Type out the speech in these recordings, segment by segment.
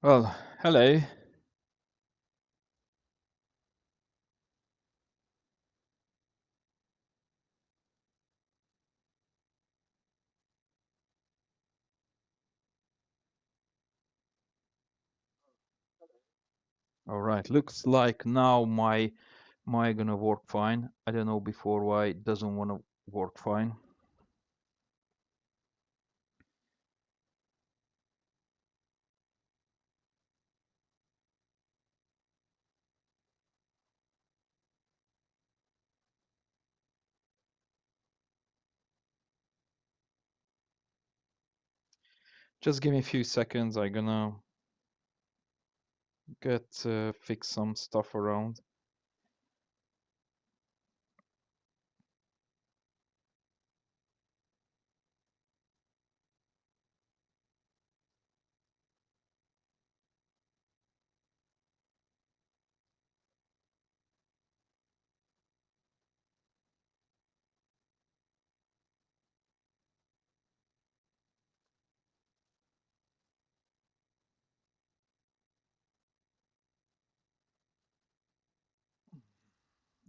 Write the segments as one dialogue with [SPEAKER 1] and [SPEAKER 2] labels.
[SPEAKER 1] Well, hello. All right, looks like now my gonna work fine. I don't know before why it doesn't want to work fine. Just give me a few seconds. I'm gonna get fix some stuff around.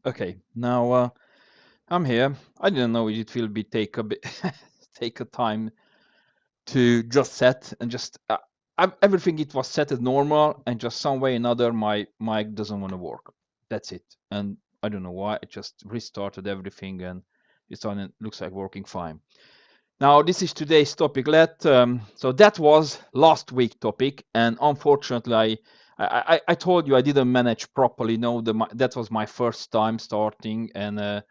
[SPEAKER 1] Okay, now I'm here. I didn't know it will be take a bit take a time to just set and just everything it was set as normal and just some way or another my mic doesn't want to work. That's it. And I don't know why. I just restarted everything and it's on. It looks like working fine. Now this is today's topic. So that was last week topic, and unfortunately, I told you I didn't manage properly. No, that was my first time starting, and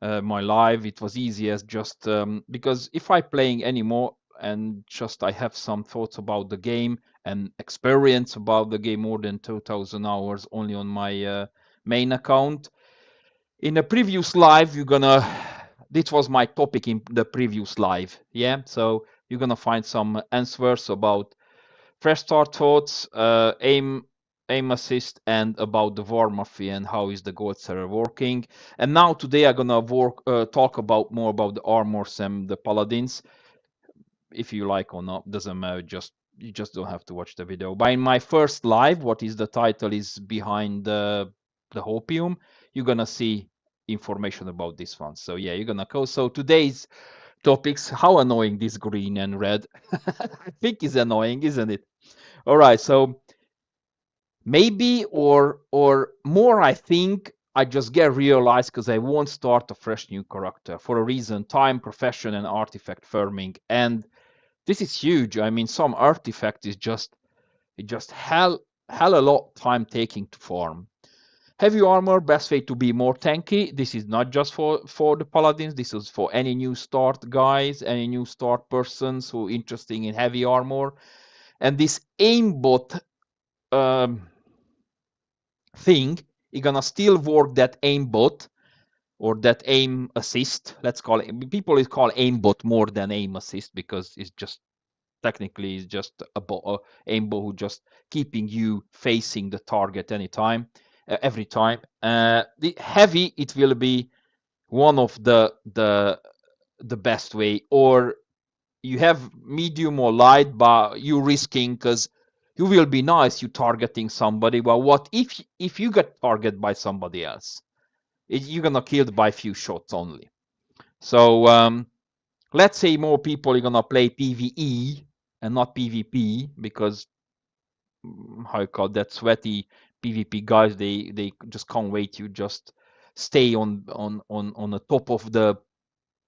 [SPEAKER 1] my live. It was easy as just because if I playing anymore and just I have some thoughts about the game and experience about the game more than 2,000 hours only on my main account. In a previous live, you're gonna. This was my topic in the previous live. Yeah, so you're gonna find some answers about fresh start thoughts, aim assist, and about the war mafia and how is the gold server working. And now today I'm gonna talk about more about the armors and the paladins. If you like or not, doesn't matter. Just you just don't have to watch the video. But in my first live, what is the title is behind the hopium, you're gonna see information about this one. So yeah, you're gonna go. So today's topics, how annoying this green and red. I think is annoying, isn't it? All right, so maybe or more I think I just get realized because I won't start a fresh new character for a reason: time, profession, and artifact farming. And this is huge. I mean, some artifact is just hell a lot time taking to farm. Heavy armor, best way to be more tanky. This is not just for the paladins. This is for any new start guys, any new start persons who are interested in heavy armor. And this aimbot um, thing, you're gonna still work that aimbot or that aim assist. Let's call it. People is call aimbot more than aim assist because it's just technically it's just a aimbot who just keeping you facing the target anytime, every time. The heavy it will be one of the best way, or you have medium or light, but you risking because you will be nice you targeting somebody. But what if you get targeted by somebody else? You're gonna killed by few shots only. So let's say more people are gonna play PVE and not PvP because how you call that sweaty PvP guys they just can't wait you just stay on the top of the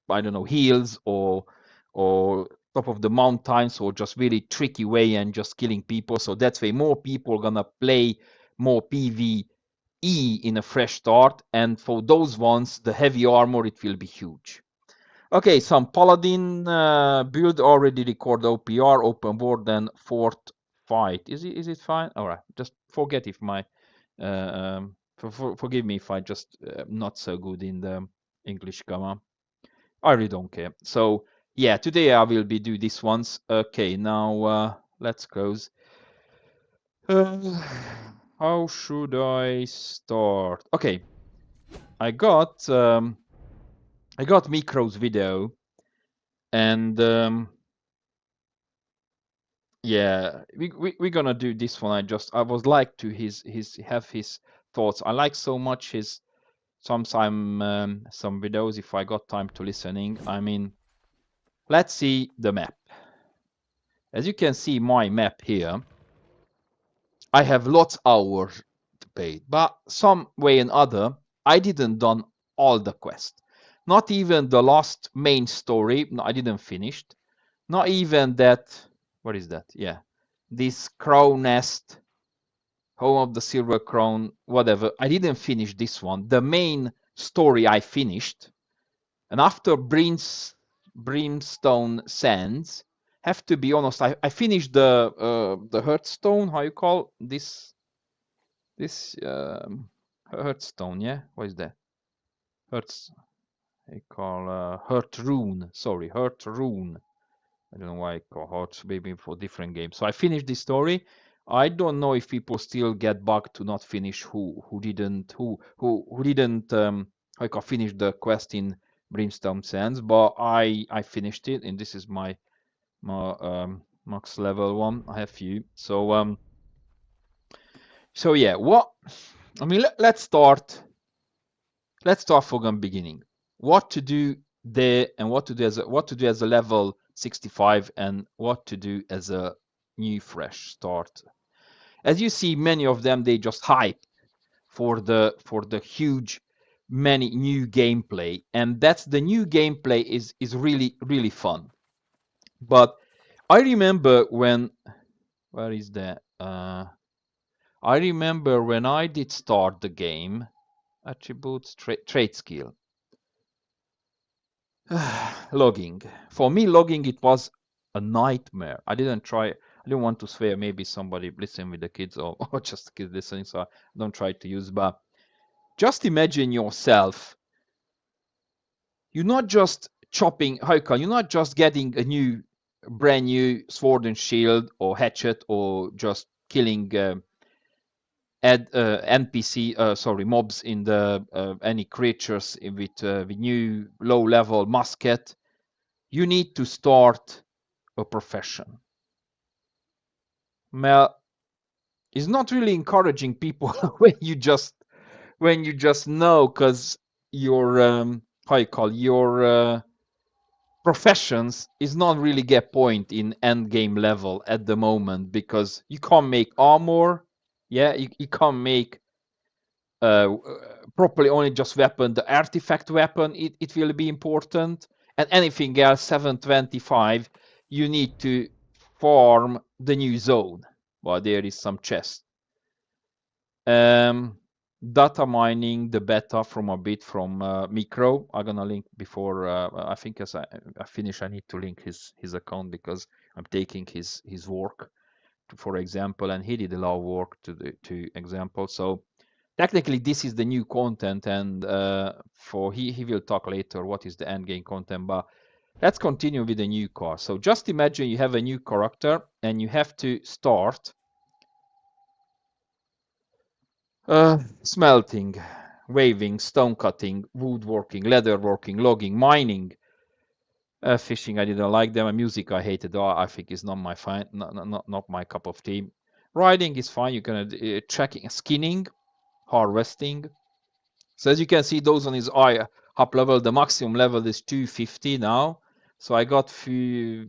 [SPEAKER 1] I don't know hills or top of the mountains or just really tricky way and just killing people. So that's why more people gonna play more PvE in a fresh start, and for those ones the heavy armor it will be huge. Okay, some Paladin build already record OPR, open world, and fort fight. Is it fine? All right, just forget if my forgive me if I just not so good in the English grammar. I really don't care. So yeah, today I will be do this ones. Okay, now let's close. Uh, how should I start? Okay, I got um, I got Micro's video and Yeah, we're gonna do this one. I was like to have his thoughts. I like so much his some videos if I got time to listening. I mean, let's see the map. As you can see my map here, I have lots hours to pay, but some way and other, I didn't done all the quest. Not even the last main story. No, I didn't finish. Not even that. What is that? Yeah, this crow nest, home of the silver crown, whatever. I didn't finish this one. The main story I finished, and after brimstone sands, have to be honest, I finished the hearthstone. How you call this hearthstone? Yeah, what is that? Hearth. I call hearth rune. Sorry, hearth rune. I don't know why I call hearth. Maybe for different games. So I finished this story. I don't know if people still get bugged to not finish who didn't I call finish the quest in Brimstone Sands, but I finished it, and this is my max level one. I have few. So yeah, what I mean, let's start from the beginning. What to do there, and what to do as a level 65, and what to do as a new fresh start. As you see, many of them they just hype for the huge many new gameplay, and that's the new gameplay is really fun. But I remember when where is that? I remember when I did start the game, attributes, trade skill. Logging. For me, logging, it was a nightmare. I didn't want to swear. Maybe somebody listening with the kids or just the kids listening, so I don't try to use. But just imagine yourself. You're not just chopping, you're not just getting a brand new sword and shield or hatchet or just killing mobs in the any creatures with new low level musket. You need to start a profession. Well, it's not really encouraging people when you just know, because your your professions is not really get point in end game level at the moment, because you can't make armor. Yeah, you can't make properly only just weapon. The artifact weapon, it will be important, and anything else 725 you need to farm the new zone. Well, there is some chest. Data mining the beta from a bit from Micro. I'm gonna link before I think as I finish I need to link his account, because I'm taking his work for example, and he did a lot of work to example. So technically this is the new content, and for he will talk later what is the end game content, but let's continue with the new car. So just imagine you have a new character and you have to start smelting, weaving, stone cutting, woodworking, leatherworking, logging, mining, fishing. I didn't like them. And music I hated. Oh, I think is not my not my cup of tea. Riding is fine. You're gonna tracking, skinning, harvesting. So as you can see, those on his eye up level, the maximum level is 250 now. So I got few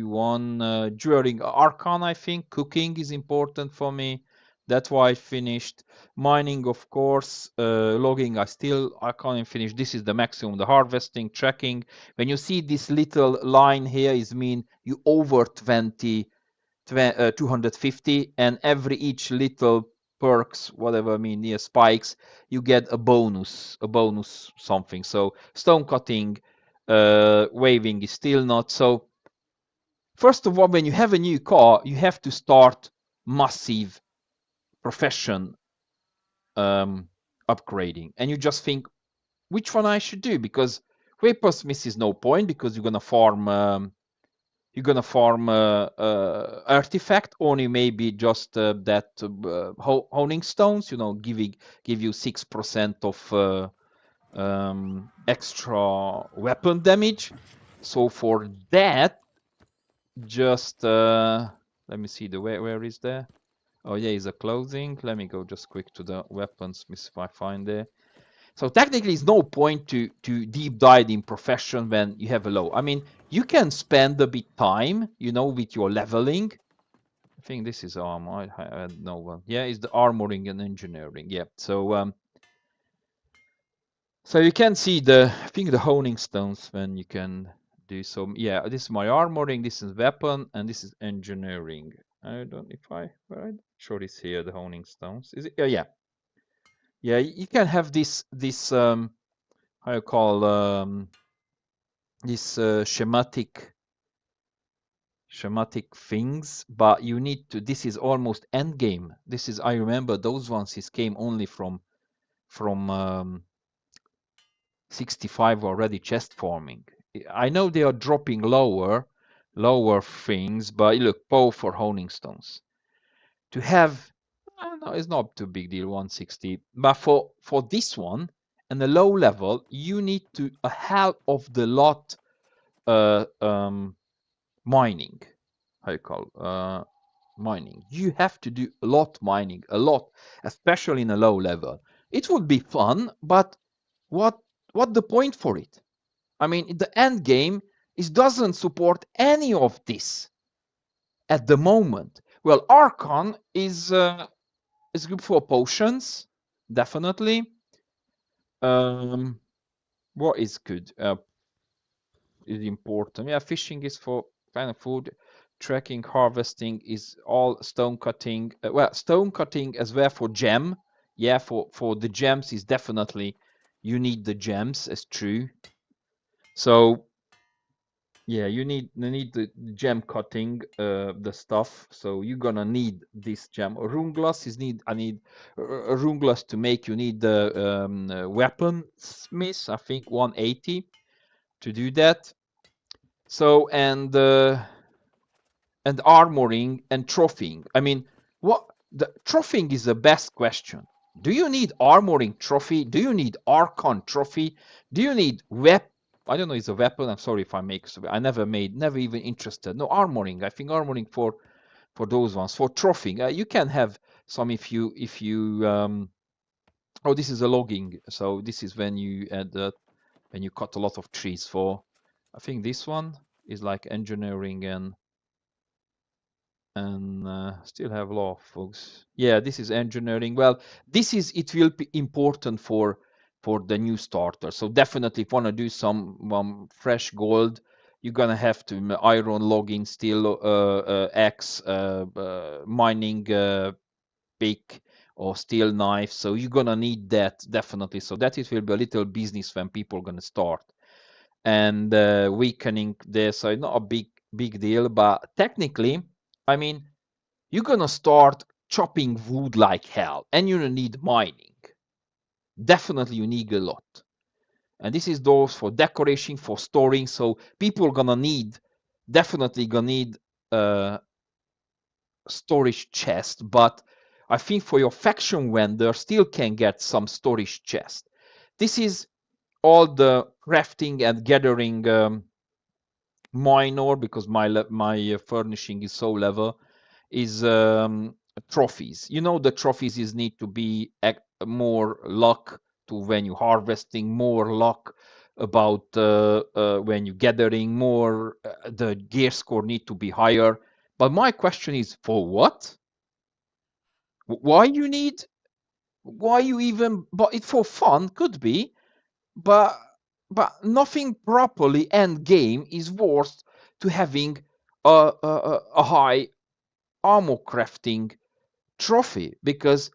[SPEAKER 1] one during Archon, I think. Cooking is important for me. That's why I finished. Mining, of course. Logging, I can't finish. This is the maximum. The harvesting, tracking. When you see this little line here, is mean you over 250, and every each little perks, whatever I mean, near spikes, you get a bonus something. So stone cutting, waving is still not. So first of all, when you have a new car, you have to start massive profession upgrading, and you just think which one I should do, because Weaponsmith is no point, because you're gonna farm artifact, only maybe just that honing stones, give you 6% of extra weapon damage. So for that, just let Let me see the where is there. Oh yeah, is a clothing. Let me go just quick to the weapons, if I find there. So technically, it's no point to deep dive in profession when you have a low. I mean, you can spend a bit time, you know, with your leveling. I think this is armor. I had no one. Yeah, it's the armoring and engineering. Yeah. So you can see I think the honing stones when you can do so. Yeah, this is my armoring. This is weapon, and this is engineering. I don't if I I'm sure it's here the honing stones. Is it? Yeah. Yeah, you can have this how you call this schematic things, but you need to. This is almost end game. This is I remember those ones. This came only from 65 already chest forming. I know they are dropping lower things, but look, both for honing stones. To have, I don't know, it's not too big deal, 160. But for this one and the low level, you need to a hell of the lot uh, um, mining. How you call mining? You have to do a lot mining, a lot, especially in a low level. It would be fun, but what what the point for it? I mean, the end game it doesn't support any of this at the moment. Well, Archon is good for potions, definitely. Um, what is good? Is important. Yeah, fishing is for kind of food. Tracking, harvesting is all stone cutting. Well, stone cutting as well for gem. Yeah, for the gems is definitely you need the gems. It's true. So yeah, you need the gem cutting, the stuff. So you're gonna need this gem. Rune glass is need. I need a rune glass to make. You need the weapon smith. I think 180 to do that. So and armoring and trophying. I mean, what the trophying is the best question. Do you need armoring trophy? Do you need Archon trophy? Do you need I don't know. It's a weapon. I'm sorry if I make. I never even interested. No armoring. I think armoring for those ones for trophying. You can have some if you. Oh, this is a logging. So this is when you add when you cut a lot of trees for. I think this one is like engineering and still have law, folks. Yeah, this is engineering. Well, it will be important for the new starter. So definitely if you want to do some fresh gold, you're gonna have to iron logging, steel axe, mining pick or steel knife. So you're gonna need that definitely. So that it will be a little business when people are gonna start. And weakening this, so not a big deal, but technically, I mean, you're gonna start chopping wood like hell, and you need mining. Definitely, you need a lot. And this is those for decoration, for storing. So people are gonna need, definitely gonna need storage chest. But I think for your faction vendor, still can get some storage chest. This is all the crafting and gathering minor because my furnishing is so level is trophies. You know the trophies is need to be more luck to when you harvesting, more luck about when you gathering, more the gear score need to be higher. But my question is for what? Why you need? Why you even? But it for fun could be, but nothing properly end game is worth to having a high armor crafting trophy because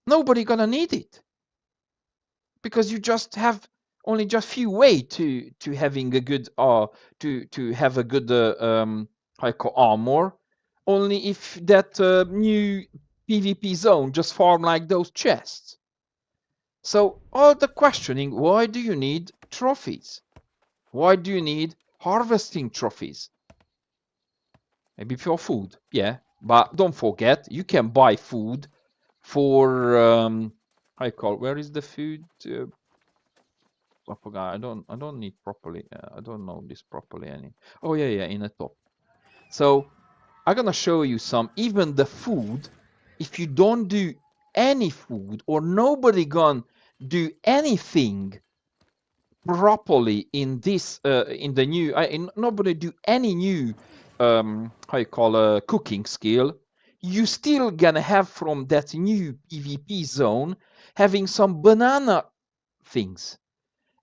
[SPEAKER 1] nobody gonna need it because you just have only just few way to having a good to have a good how you call armor only if that new PvP zone just farm like those chests. So all the questioning, why do you need trophies? Why do you need harvesting trophies? Maybe for food, yeah. But don't forget, you can buy food for I call where is the food? I forgot. I don't need properly. I don't know this properly any. Oh yeah, yeah, in the top. So I'm gonna show you some. Even the food, if you don't do any food or nobody gonna do anything properly in this in the new nobody do any new how you call cooking skill, you still gonna have from that new PvP zone having some banana things.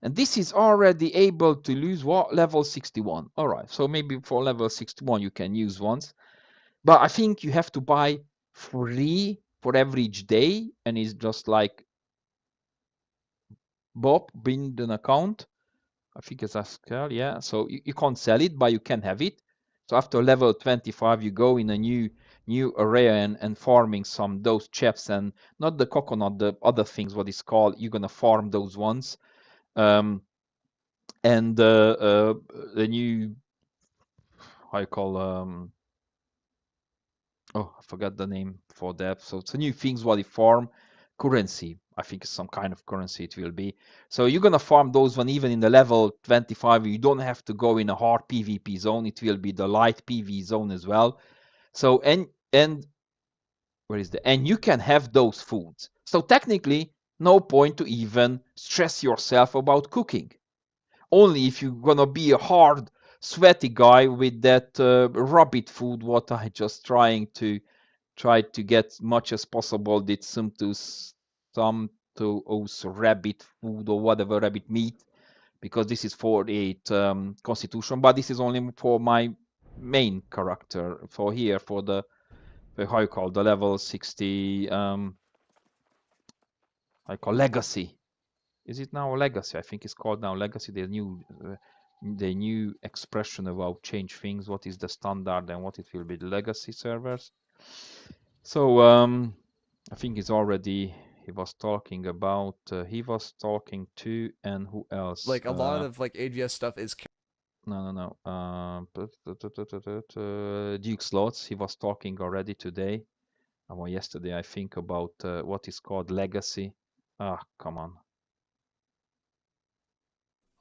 [SPEAKER 1] And this is already able to lose what, level 61. All right, so maybe for level 61 you can use once, but I think you have to buy 3 for average day, and it's just like Bob bind an account. I think it's a skill, yeah. So you can't sell it, but you can have it. So after level 25, you go in a new area and farming some those chips, and not the coconut, the other things, what it's called. You're gonna farm those ones. And the new, how you call, oh, I forgot the name for that. So it's a new things what you farm, currency. I think it's some kind of currency it will be. So you're gonna farm those one even in the level 25. You don't have to go in a hard PvP zone. It will be the light PvE zone as well. So and where is the, and you can have those foods. So technically, no point to even stress yourself about cooking. Only if you're gonna be a hard, sweaty guy with that rabbit food. What I just try to get much as possible did some to also rabbit food or whatever, rabbit meat, because this is 48 constitution, but this is only for my main character. For here, for the how you call the level 60 I call legacy. Is it now legacy? I think it's called now legacy. The new expression about change things. What is the standard and what it will be, the legacy servers. So I think it's already, he was talking about, he was talking to, and who else?
[SPEAKER 2] Like a lot of like AGS stuff is.
[SPEAKER 1] No. Duke Slots, he was talking already today, or yesterday, I think, about what is called legacy. Ah, come on.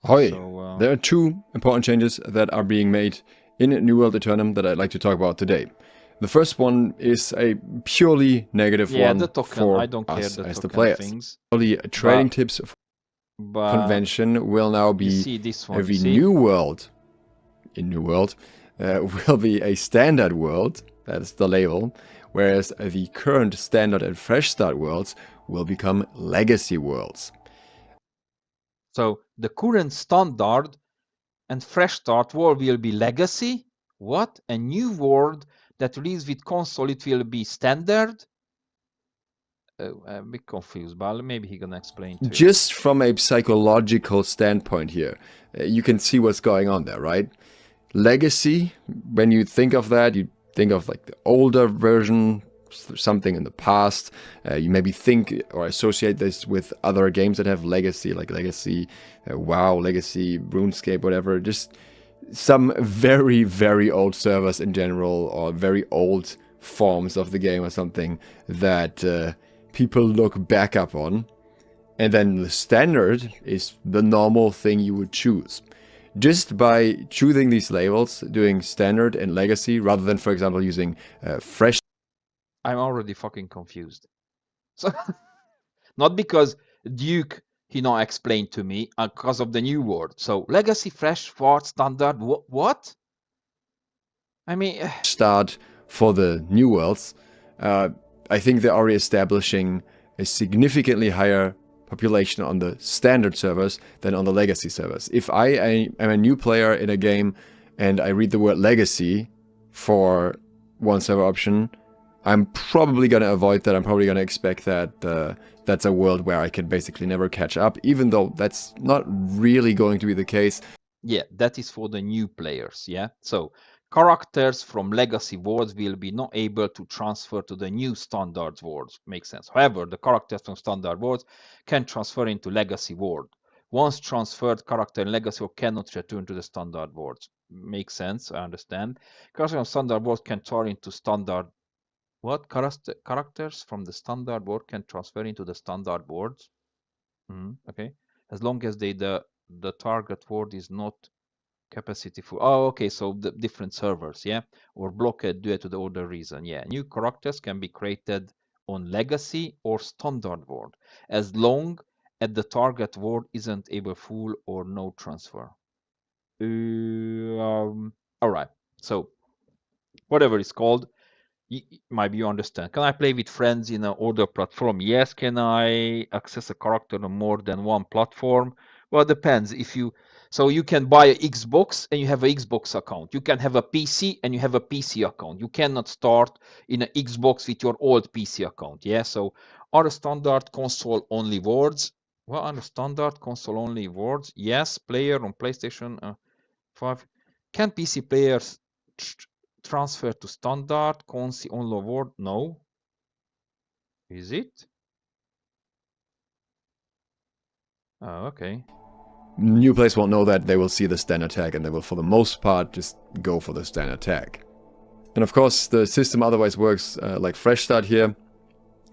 [SPEAKER 3] Hoi,
[SPEAKER 1] So,
[SPEAKER 3] there are 2 important changes that are being made in New World Eternum that I'd like to talk about today. The first one is a purely negative
[SPEAKER 1] yeah,
[SPEAKER 3] one
[SPEAKER 1] the token,
[SPEAKER 3] for
[SPEAKER 1] I don't care
[SPEAKER 3] us
[SPEAKER 1] the
[SPEAKER 3] as the
[SPEAKER 1] token
[SPEAKER 3] players.
[SPEAKER 1] things.
[SPEAKER 3] The trading tips
[SPEAKER 1] But
[SPEAKER 3] convention will now
[SPEAKER 1] you
[SPEAKER 3] be
[SPEAKER 1] see this one,
[SPEAKER 3] every
[SPEAKER 1] you see?
[SPEAKER 3] new world in New World will be a standard world, that's the label, whereas the current standard and fresh start worlds will become legacy worlds.
[SPEAKER 1] So the current standard and fresh start world will be legacy. What? A new world that releases with console, it will be standard. I'm a bit confused, but maybe he gonna explain too.
[SPEAKER 3] Just from a psychological standpoint here, you can see what's going on there, right? Legacy, when you think of that, you think of like the older version, something in the past. You maybe think or associate this with other games that have legacy, like Legacy, WoW, Legacy, RuneScape, whatever. Just some very, very old servers in general, or very old forms of the game or something that people look back up on. And then the standard is the normal thing you would choose. Just by choosing these labels, doing standard and legacy, rather than, for example, using fresh.
[SPEAKER 1] I'm already fucking confused. So, not because Duke, he not explained to me, because of the new word. So, legacy, fresh, fort, standard, what? I mean,
[SPEAKER 3] start for the new worlds, I think they're already establishing a significantly higher population on the standard servers than on the legacy servers. If I am a new player in a game and I read the word legacy for one server option, I'm probably going to avoid that. I'm probably going to expect that that's a world where I can basically never catch up, even though that's not really going to be the case.
[SPEAKER 1] Yeah, that is for the new players, yeah? So, characters from legacy worlds will be not able to transfer to the new standard worlds. Makes sense. However, the characters from standard worlds can transfer into legacy world. Once transferred, character in legacy world cannot return to the standard worlds. Makes sense, I understand. Characters from standard worlds can turn into standard. What? Characters from the standard world can transfer into the standard worlds? Okay. As long as the target word is not Capacity full. Oh, okay, so the different servers, yeah? Or blocked due to the other reason, yeah. New characters can be created on legacy or standard world, as long as the target world isn't able full or no transfer. All right, so whatever it's called, maybe you understand. Can I play with friends in an older platform? Yes. Can I access a character on more than one platform? Well, it depends. So you can buy an Xbox and you have an Xbox account. You can have a PC and you have a PC account. You cannot start in an Xbox with your old PC account. Yeah. So are standard console only words? Well, on standard console only words, yes. Player on PlayStation 5. Can PC players transfer to standard console only word? No. Is it? Oh, okay.
[SPEAKER 3] New players won't know that. They will see the standard tag and they will, for the most part, just go for the standard tag. And of course, the system otherwise works like Fresh Start here.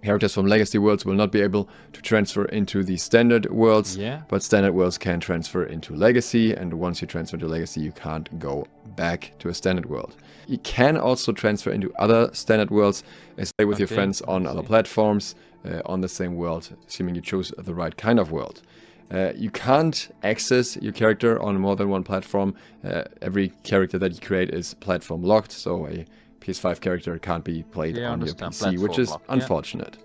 [SPEAKER 3] Characters from legacy worlds will not be able to transfer into the standard worlds,
[SPEAKER 1] Yeah.
[SPEAKER 3] but standard worlds can transfer into legacy, and once you transfer to legacy, you can't go back to a standard world. You can also transfer into other standard worlds and play with your friends on other platforms on the same world, assuming you choose the right kind of world. You can't access your character on more than one platform. Every character that you create is platform locked, so a PS5 character can't be played on your PC, which is unfortunate.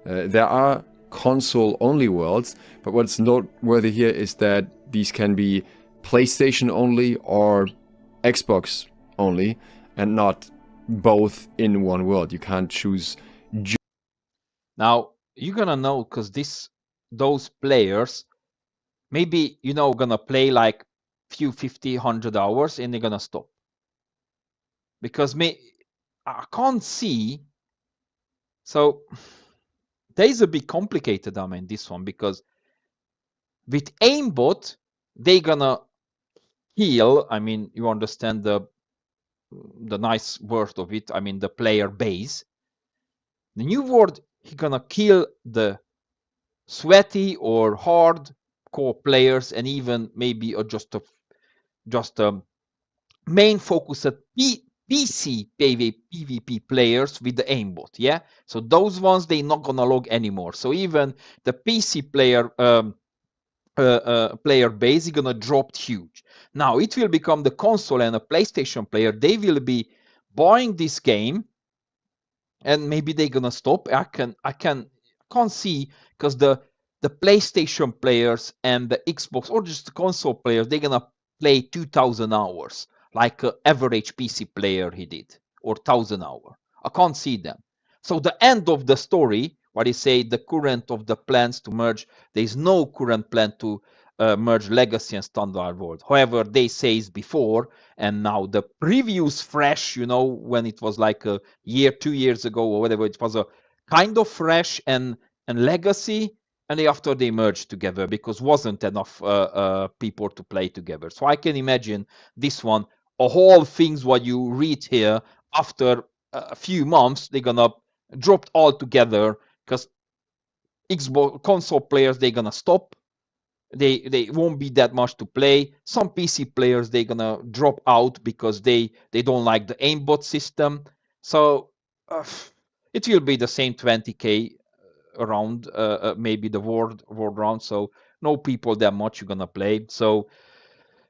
[SPEAKER 3] There are console-only worlds, but what's noteworthy here is that these can be PlayStation only or Xbox only, and not both in one world. You can't choose.
[SPEAKER 1] Now you're gonna know because those players maybe gonna play like few 50, 100 hours and they're gonna stop because I can't see. So there is a bit complicated, I mean, this one, because with aimbot they gonna heal. I mean, you understand the nice word of it. I mean, the player base. The new word, he gonna kill the sweaty or hardcore players, and even maybe just a main focused PC PvP players with the aimbot. Yeah, so those ones they not gonna log anymore. So even the PC player player base is gonna drop huge. Now it will become the console and a PlayStation player. They will be buying this game, and maybe they're gonna stop. I can't see, because the PlayStation players and the Xbox or just the console players, they're gonna play 2,000 hours like an average PC player he did, or 1,000 hours. I can't see them. So the end of the story, what you say, the current of the plans to merge, there is no current plan to merge legacy and standard world. However, they says before, and now the previews fresh, when it was like a year, 2 years ago or whatever, it was a kind of fresh and legacy, and after they merged together because wasn't enough people to play together. So I can imagine this one, a whole things what you read here, after a few months they're gonna drop all together, because Xbox console players they're gonna stop. They won't be that much to play. Some PC players they're gonna drop out because they don't like the aimbot system. So it will be the same 20k around, maybe the world round. So no people that much you're gonna play. So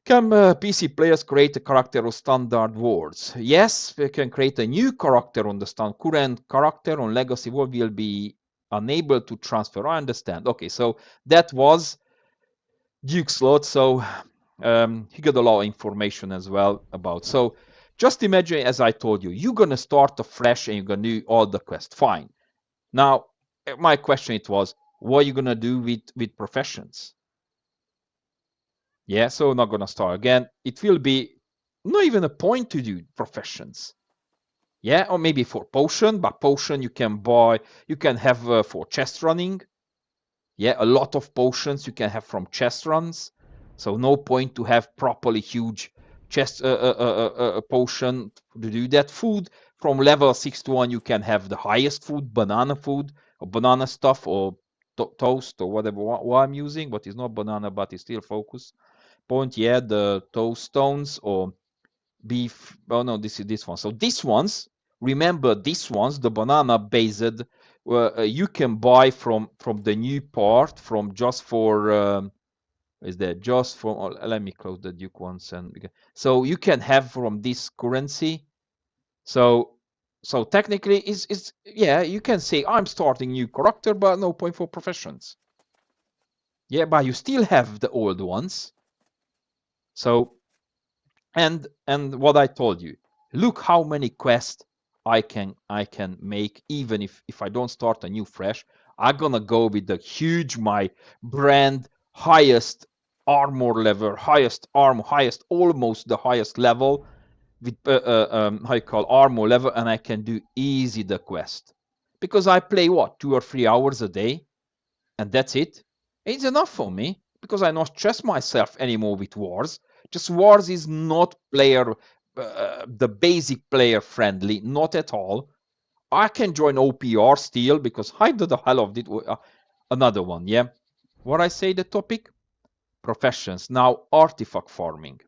[SPEAKER 1] can PC players create a character of standard worlds? Yes, we can create a new character on the current character on legacy world will be unable to transfer. I understand. Okay, so that was Duke slot. So he got a lot of information as well about. So just imagine, as I told you, you're gonna start afresh and you're gonna do all the quest. Fine. Now, my question it was, what are you gonna do with professions? Yeah, so not gonna start again. It will be not even a point to do professions. Yeah, or maybe for potion, but potion you can buy, you can have for chest running. Yeah, a lot of potions you can have from chest runs. So no point to have properly huge chest potion to do that. Food from level 6 to 1, you can have the highest food, food, or banana stuff, or toast, or whatever what I'm using, but it's not banana, but it's still focus. point, yeah, the toestones or beef. Oh no, this is this one. So these ones, remember these ones, the banana based, you can buy from the new part from just for is that just from? Oh, let me close the Duke ones and so you can have from this currency. So technically, is yeah, you can say I'm starting new character, but no point for professions. Yeah, but you still have the old ones. So and what I told you, look how many quests I can make even if I don't start a new fresh. I'm gonna go with the huge my brand highest armor level, highest arm, highest almost the highest level with how you call armor level, and I can do easy the quest because I play what 2 or 3 hours a day, and that's it. It's enough for me because I don't stress myself anymore with wars. Just wars is not player the basic player friendly, not at all. I can join OPR still because I do the hell of it. Another one, yeah. What I say the topic? Professions. Now artifact farming.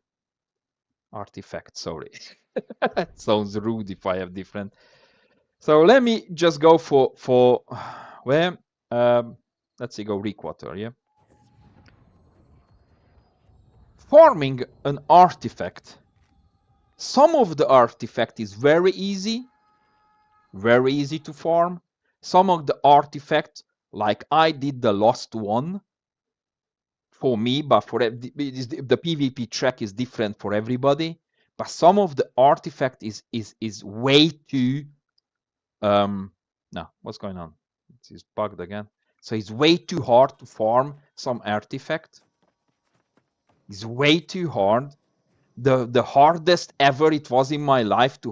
[SPEAKER 1] Artifact, sorry. It sounds rude if I have different. So let me just go for where let's see, go requarter, yeah. Farming an artifact. Some of the artifact is very easy to farm. Some of the artifact, like I did the last one for me, but for the PvP track is different for everybody. But some of the artifact is way too no, what's going on? It's bugged again. So it's way too hard to farm some artifact. It's way too hard. The hardest ever it was in my life to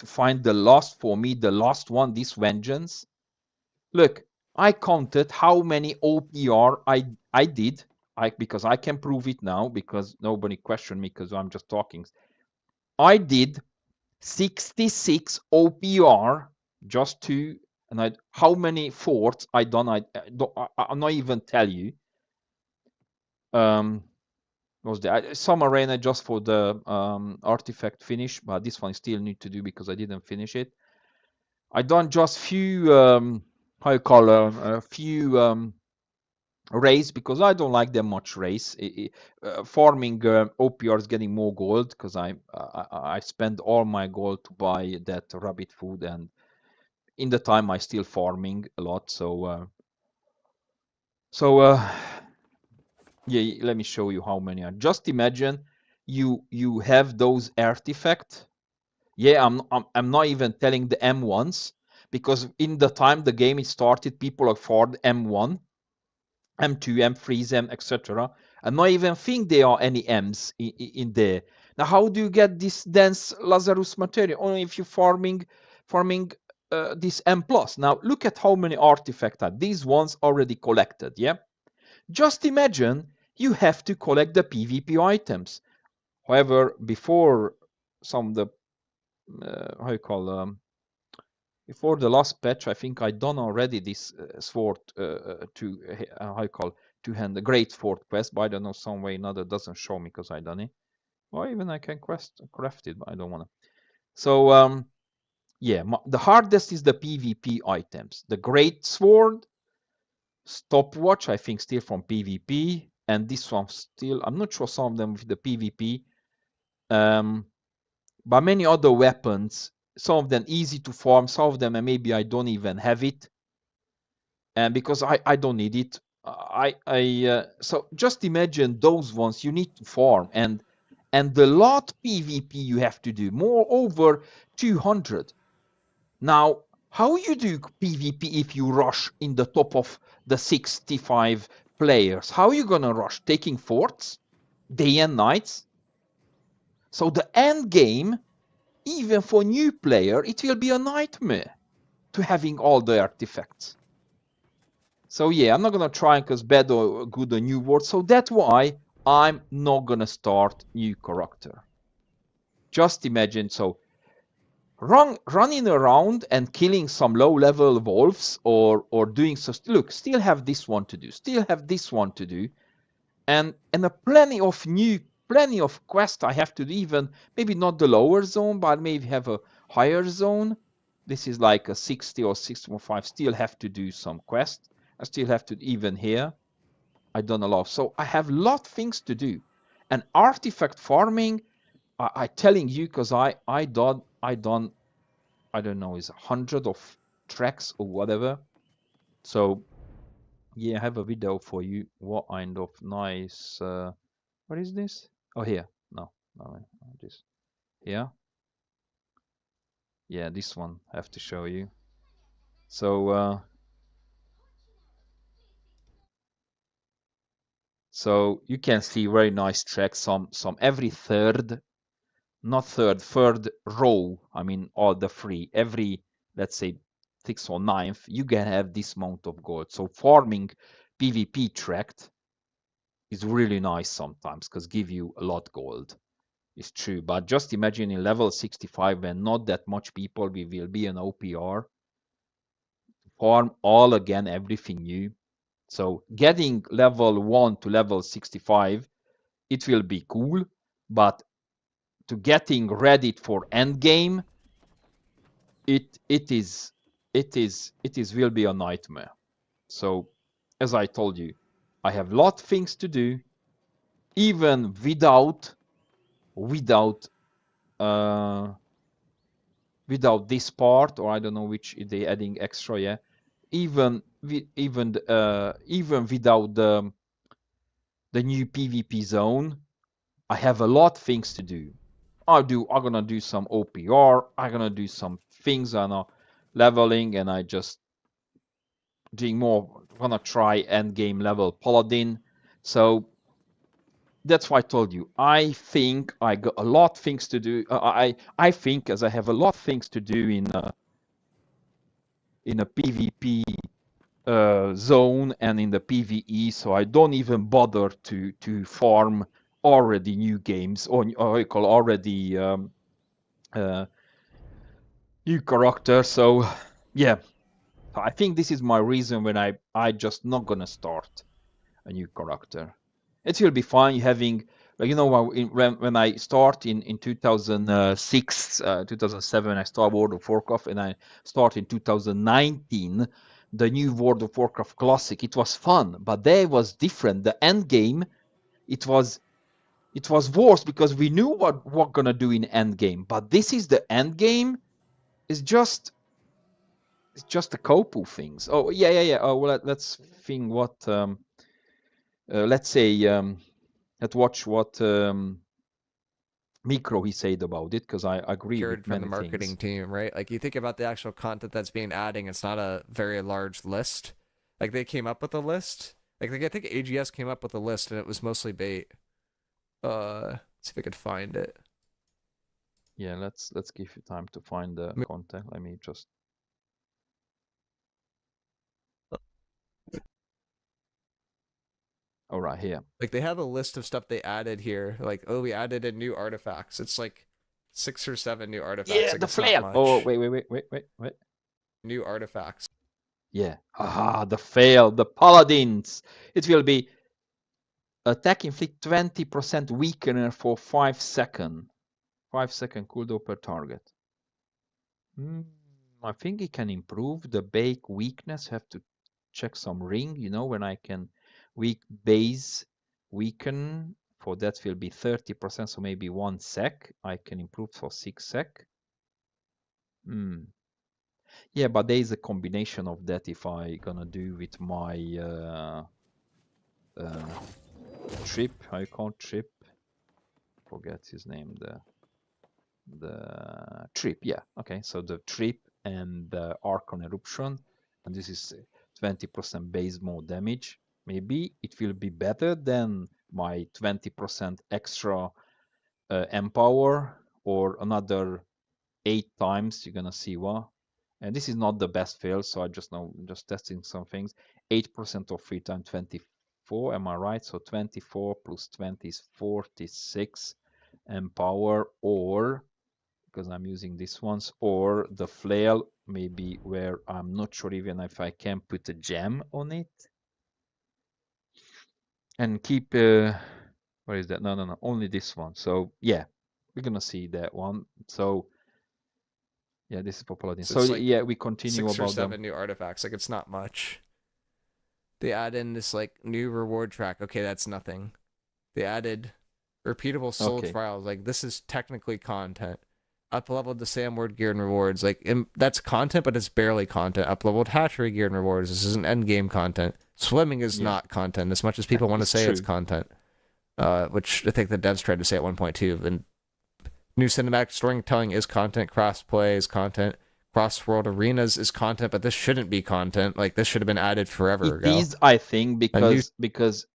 [SPEAKER 1] find the last for me, the last one, this vengeance. Look, I counted how many OPR I did. Because I can prove it now because nobody questioned me because I'm just talking. I did 66 OPR just to, and how many forts I done? I'll not even tell you. Was the some arena just for the artifact finish, but this one still need to do because I didn't finish it. I done just few how you call a few race because I don't like them much race. Farming OPR is getting more gold because I spend all my gold to buy that rabbit food, and in the time I still farming a lot. So yeah, let me show you how many are. Just imagine you have those artifacts. Yeah, I'm not even telling the M1s because in the time the game is started, people afford M1, M2, M3s, M, etc. And not even think there are any M's in there. Now, how do you get this dense Lazarus material? Only if you farming this M plus. Now, look at how many artifacts are these ones already collected. Yeah, just imagine you have to collect the PvP items. However, before some of the how you call before the last patch, I think I done already this sword to how you call two-hand the great sword quest, but I don't know some way another doesn't show me because I done it. Or even I can craft it, but I don't wanna. So yeah, the hardest is the PvP items. The great sword, stopwatch, I think still from PvP, and this one still. I'm not sure some of them with the PvP. But many other weapons, some of them easy to farm, some of them maybe I don't even have it, and because I don't need it. So just imagine those ones you need to farm, and the lot PvP you have to do more over 200. Now, how you do PvP if you rush in the top of the 65 players? How are you gonna rush? Taking forts day and nights? So the end game, even for new player, it will be a nightmare to having all the artifacts. So yeah, I'm not gonna try because bad or good or new word. So that's why I'm not gonna start new character. Just imagine so running around and killing some low-level wolves or doing so. Look, still have this one to do. Still have this one to do. and plenty of quests I have to do, even maybe not the lower zone, but maybe have a higher zone. This is like a 60 or 65. Still have to do some quests. I still have to, even here I done a lot. So I have a lot of things to do. And artifact farming, I telling you, because I done I don't know, is 100 of tracks or whatever. So yeah, I have a video for you. What kind of nice what is this? Oh, here. No, this. Here. Yeah, this one I have to show you. So you can see very nice tracks. Some every third, not third row. I mean, all the three. Every, let's say, 6th or 9th, you can have this amount of gold. So farming PvP tract is really nice sometimes because give you a lot gold. It's true, but just imagine in level 65 when not that much people, we will be an OPR, farm all again, everything new. So getting level 1 to level 65, it will be cool, but to getting ready for end game, it will be a nightmare. So as I told you, I have lot of things to do, even without uh, without this part, or I don't know which they adding extra, yeah. Even without the new PvP zone, I have a lot of things to do. I'm gonna do some OPR. I'm gonna do some things on leveling, and I just doing more. Gonna try end game level Paladin. So that's why I told you. I think I got a lot of things to do. I think as I have a lot of things to do in a PvP zone and in the PvE, so I don't even bother to farm already new games or I call already new character. So yeah, I think this is my reason when I just not gonna start a new character. It will be fine having, like, you know, when I start in 2006, 2007, I start World of Warcraft, and I start in 2019 the new World of Warcraft Classic. It was fun, but there was different. The end game, it was worse because we knew what we're gonna do in end game. But this is the end game. It's just a couple things. Oh yeah. Oh well, let's think what. Let's say let's watch what Micro he said about it, because I agree with
[SPEAKER 2] Cured from the
[SPEAKER 1] many
[SPEAKER 2] marketing
[SPEAKER 1] things.
[SPEAKER 2] team, right? Like you think about the actual content that's being adding, it's not a very large list. Like they came up with a list. Like I think AGS came up with a list and it was mostly bait. Let's see if I could find it.
[SPEAKER 1] Yeah, let's give you time to find the content. Let me just. All right, here.
[SPEAKER 2] Like they have a list of stuff they added here. Like, oh, we added in new artifacts. It's like 6 or 7 new artifacts.
[SPEAKER 1] Yeah,
[SPEAKER 2] Like
[SPEAKER 1] the
[SPEAKER 2] it's not
[SPEAKER 1] flail.
[SPEAKER 2] much.
[SPEAKER 1] Oh wait.
[SPEAKER 2] New artifacts.
[SPEAKER 1] Yeah. Haha, the fail, the paladins. It will be attack inflict 20% weakener for 5 seconds. 5-second cooldown per target. I think it can improve the bake weakness. Have to check some ring, you know, when I can base weaken. For that will be 30%, so maybe 1 sec. I can improve for 6 sec. Yeah, but there is a combination of that if I gonna do with my trip. How you call trip? Forget his name. The trip. Yeah. Okay. So the trip and the Archon eruption, and this is 20% base more damage. Maybe it will be better than my 20% extra empower, or another 8 times. You're gonna see what. And this is not the best fail, so I just know, just testing some things. 8% of 3 times 24. Am I right? So 24 plus 20 is 46 empower, or because I'm using these ones, or the flail, maybe, where I'm not sure even if I can put a gem on it. and keep where is that? No, only this one. So yeah, we're gonna see that one. So yeah, this is for Paladin.
[SPEAKER 2] So
[SPEAKER 1] So
[SPEAKER 2] it's like
[SPEAKER 1] yeah, we continue
[SPEAKER 2] 6 or
[SPEAKER 1] about them.
[SPEAKER 2] 7 new artifacts. Like it's not much. They add in this like new reward track. Okay, that's nothing. They added repeatable soul
[SPEAKER 1] Okay.
[SPEAKER 2] trials. Like this is technically content. Up leveled the Samward gear and rewards. Like that's content, but it's barely content. Up leveled hatchery gear and rewards. This isn't end game content. Swimming is
[SPEAKER 1] Yeah,
[SPEAKER 2] not content as much as people want to
[SPEAKER 1] it's
[SPEAKER 2] say it's
[SPEAKER 1] true.
[SPEAKER 2] content. Which I think the devs tried to say at 1.2. And new cinematic storytelling is content. Crossplay is content. Cross world arenas is content, but this shouldn't be content. Like this should have been added forever
[SPEAKER 1] It
[SPEAKER 2] ago.
[SPEAKER 1] is, I think,
[SPEAKER 2] A new
[SPEAKER 1] because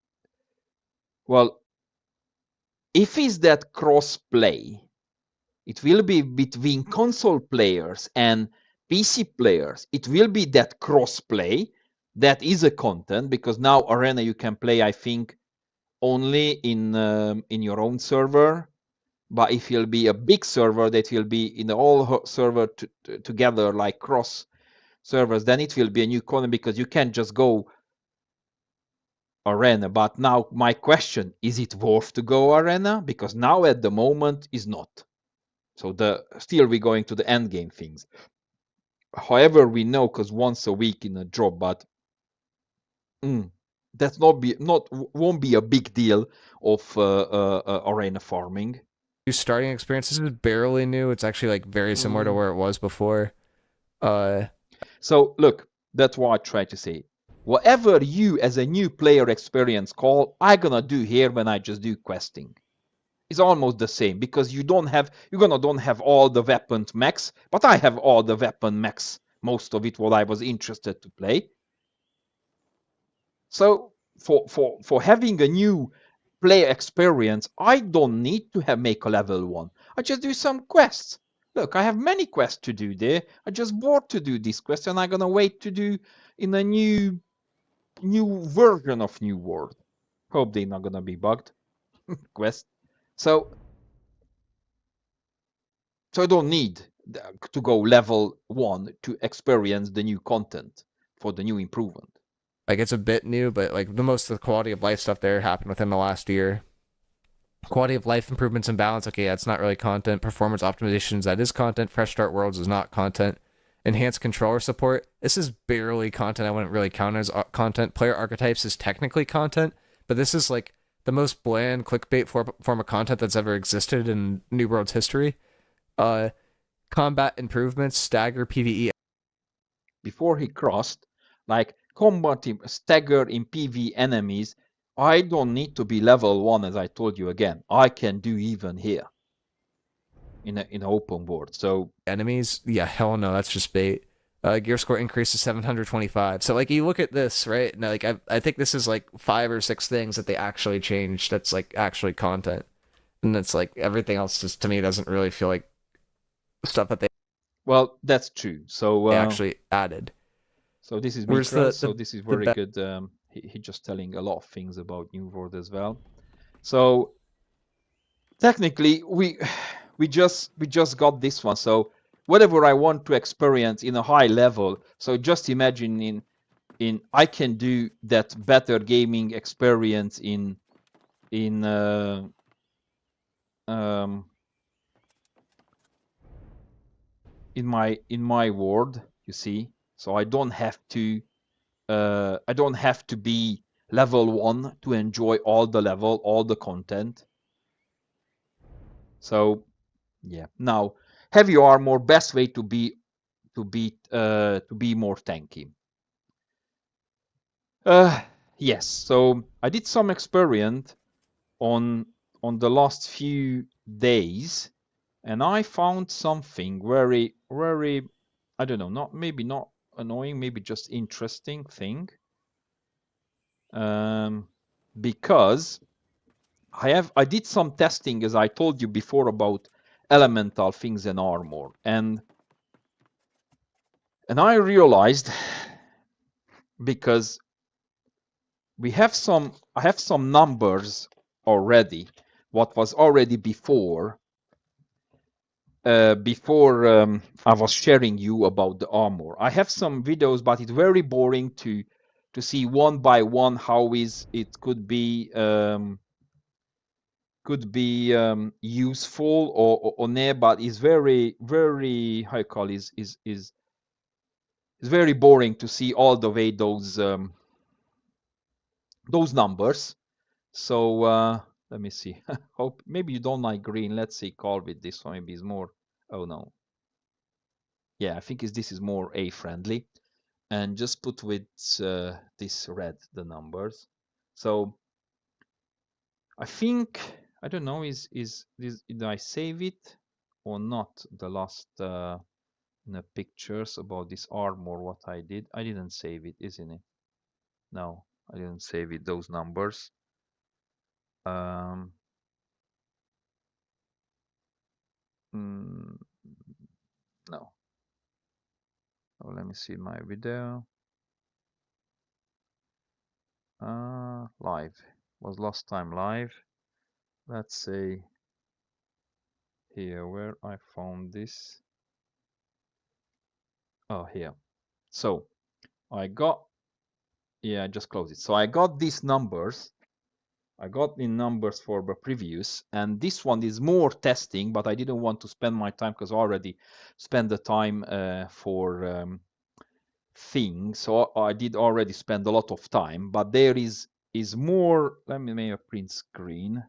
[SPEAKER 1] well, if it's that cross play, it will be between console players and PC players. It will be that cross play that is a content because now Arena you can play, I think, only in your own server. But if it'll be a big server that will be in the all server together like cross servers, then it will be a new content because you can't just go Arena. But now my question, is it worth to go Arena? Because now at the moment is not. So still we're going to the end game things. However, we know because once a week in a drop, but that's won't be a big deal of arena farming.
[SPEAKER 2] new starting experience. This is barely new. It's actually like very similar to where it was before.
[SPEAKER 1] So look, that's what I try to say. Whatever you as a new player experience call, I'm gonna do here when I just do questing. It's almost the same because you're don't have all the weapons max, but I have all the weapon max, most of it what I was interested to play. So for having a new player experience, I don't need to make a level 1. I just do some quests. Look, I have many quests to do there. I just bored to do this quest and I'm gonna wait to do in a new version of New World. Hope they're not gonna be bugged quest. So I don't need to go level 1 to experience the new content for the new improvement.
[SPEAKER 2] Like it's a bit new, but like the most of the quality of life stuff there happened within the last year. Quality of life improvements and balance. Okay, that's not really content. Performance optimizations, that is content. Fresh start worlds is not content. Enhanced controller support. This is barely content. I wouldn't really count as content. Player archetypes is technically content, but this is like the most bland clickbait form of content that's ever existed in New World's history. Combat improvements, stagger PvE.
[SPEAKER 1] Before he crossed, like combat stagger in PV enemies, I don't need to be level 1 as I told you again. I can do even here in an open world. So
[SPEAKER 2] enemies, yeah, hell no, that's just bait. Gear score increase to 725. So like you look at this, right? Now, like I think this is like 5 or 6 things that they actually changed that's like actually content. And it's like everything else just to me doesn't really feel like stuff that they
[SPEAKER 1] well, that's true. So
[SPEAKER 2] actually added.
[SPEAKER 1] So this is
[SPEAKER 2] Where's
[SPEAKER 1] Mikra. So this is very
[SPEAKER 2] the
[SPEAKER 1] good. He just telling a lot of things about New World as well. So technically, we just got this one. So whatever I want to experience in a high level. So just imagine in I can do that better gaming experience in my world. You see, so I don't have to be level 1 to enjoy all the content. So yeah. Now, heavy armor, best way to be more tanky. Yes. So I did some experiment on the last few days, and I found something very I don't know, maybe not annoying, maybe just interesting thing. Because I did some testing, as I told you before, about elemental things and armor, and I realized because I have some numbers already, what was already before I was sharing you about the armor. I have some videos, but it's very boring to to see one by one how is it could be useful or not, but it's very how you call is it's very boring to see all the way those numbers. So let me see. Hope maybe you don't like green. Let's see, call with this one. Maybe it's more. Oh no. Yeah, I think this is more A friendly. And just put with this red the numbers. So I think I don't know is this, did I save it or not? The last pictures about this armor. What I didn't save it, isn't it? No, I didn't save it. Those numbers. Um, mm, no. Oh, let me see my video. Live was last time live. Let's say here where I found this. Oh, here. So I got, yeah, I just closed it. So I got these numbers. I got the numbers for the previews, and this one is more testing, but I didn't want to spend my time because I already spent the time for thing. So I did already spend a lot of time, but there is more. Let me make a print screen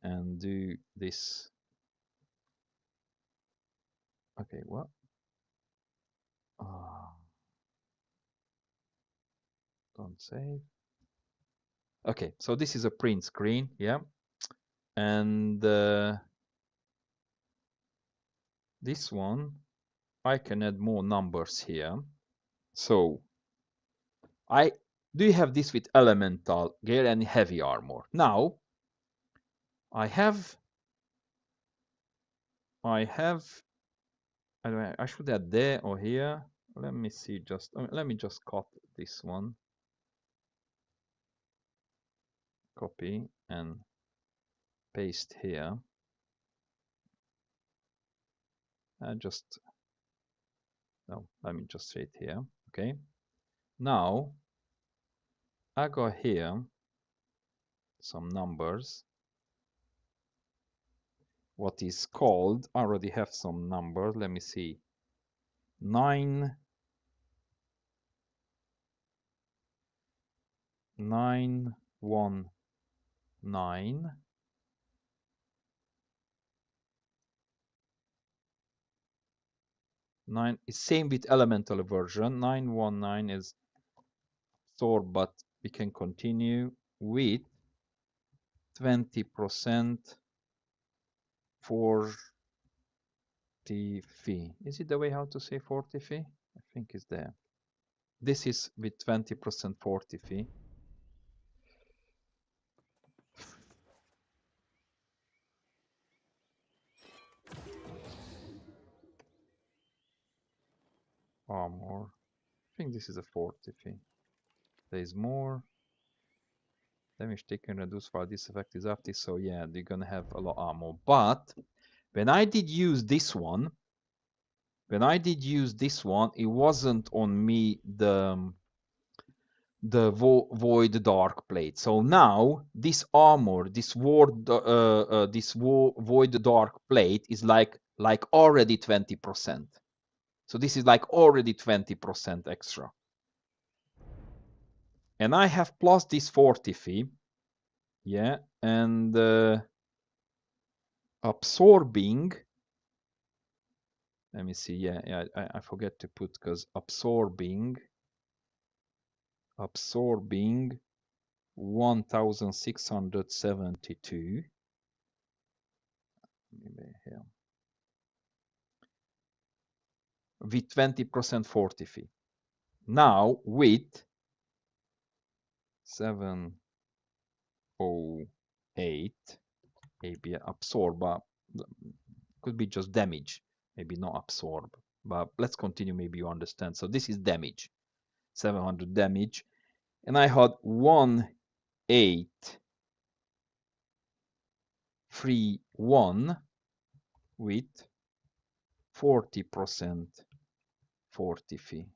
[SPEAKER 1] and do this. Okay, what? Don't save. Okay, so this is a print screen, yeah, and this one I can add more numbers here. So I do you have this with elemental gear and heavy armor. Now I should add there or here. Let me see. Let me just cut this one, copy and paste here. Let me just say it here. Okay. Now I got here some numbers. What is called? I already have some numbers. Let me see. 9 9 1 9 9 is same with elemental version. 919 is stored, but we can continue with 20% 40 fee. Is it the way how to say 40 fee? I think it's there. This is with 20% 40 fee. Amor. I think this is a 40 fee. There is more. Damage taken reduced while this effect is active. So yeah, you're gonna have a lot of armor. But when I did use this one, it wasn't on me the void dark plate. So now this armor, this void dark plate is like already 20%. So this is like already 20% extra. And I have plus this 40 fee. Yeah, and absorbing. Let me see. Yeah, I forget to put because absorbing 1672. Here. With 20% 40 fee. Now with 708, maybe absorb, but could be just damage, maybe not absorb. But let's continue. Maybe you understand. So this is damage, 700 damage, and I had 1831 with 40% 40 fee.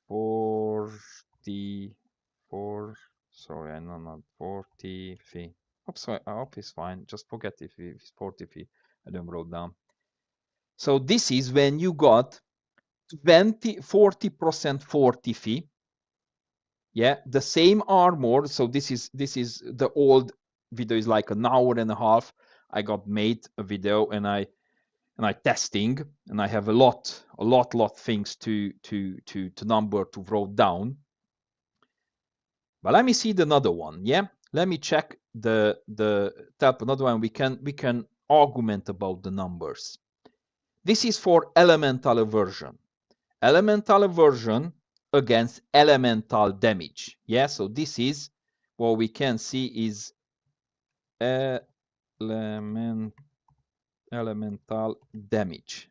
[SPEAKER 1] 44. Sorry, I know not 40 fee. Oops, sorry, I hope it's fine. Just forget if it's 40 fee. I don't wrote down. So this is when you got 40% 40 fee. Yeah, the same armor. So this is the old video is like an hour and a half. I got made a video and I testing and I have a lot things to number to wrote down. But let me see the another one. Yeah, let me check the tab another one. We can argument about the numbers. This is for elemental version. Elemental version against elemental damage. Yeah, so this is what we can see is elemental damage.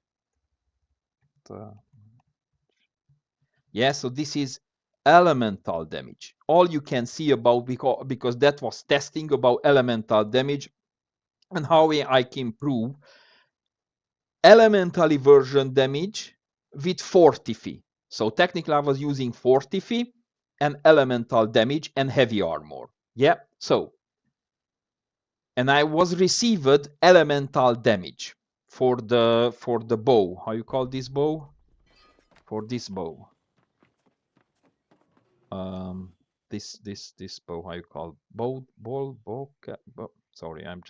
[SPEAKER 1] Yeah, so this is elemental damage. All you can see about because that was testing about elemental damage and how I can improve elemental version damage with 40 fee. So technically I was using 40 fee and elemental damage and heavy armor. Yeah, so and I was received elemental damage for the bow. How you call this bow? For this bow. This bow, how you call bow, sorry, I'm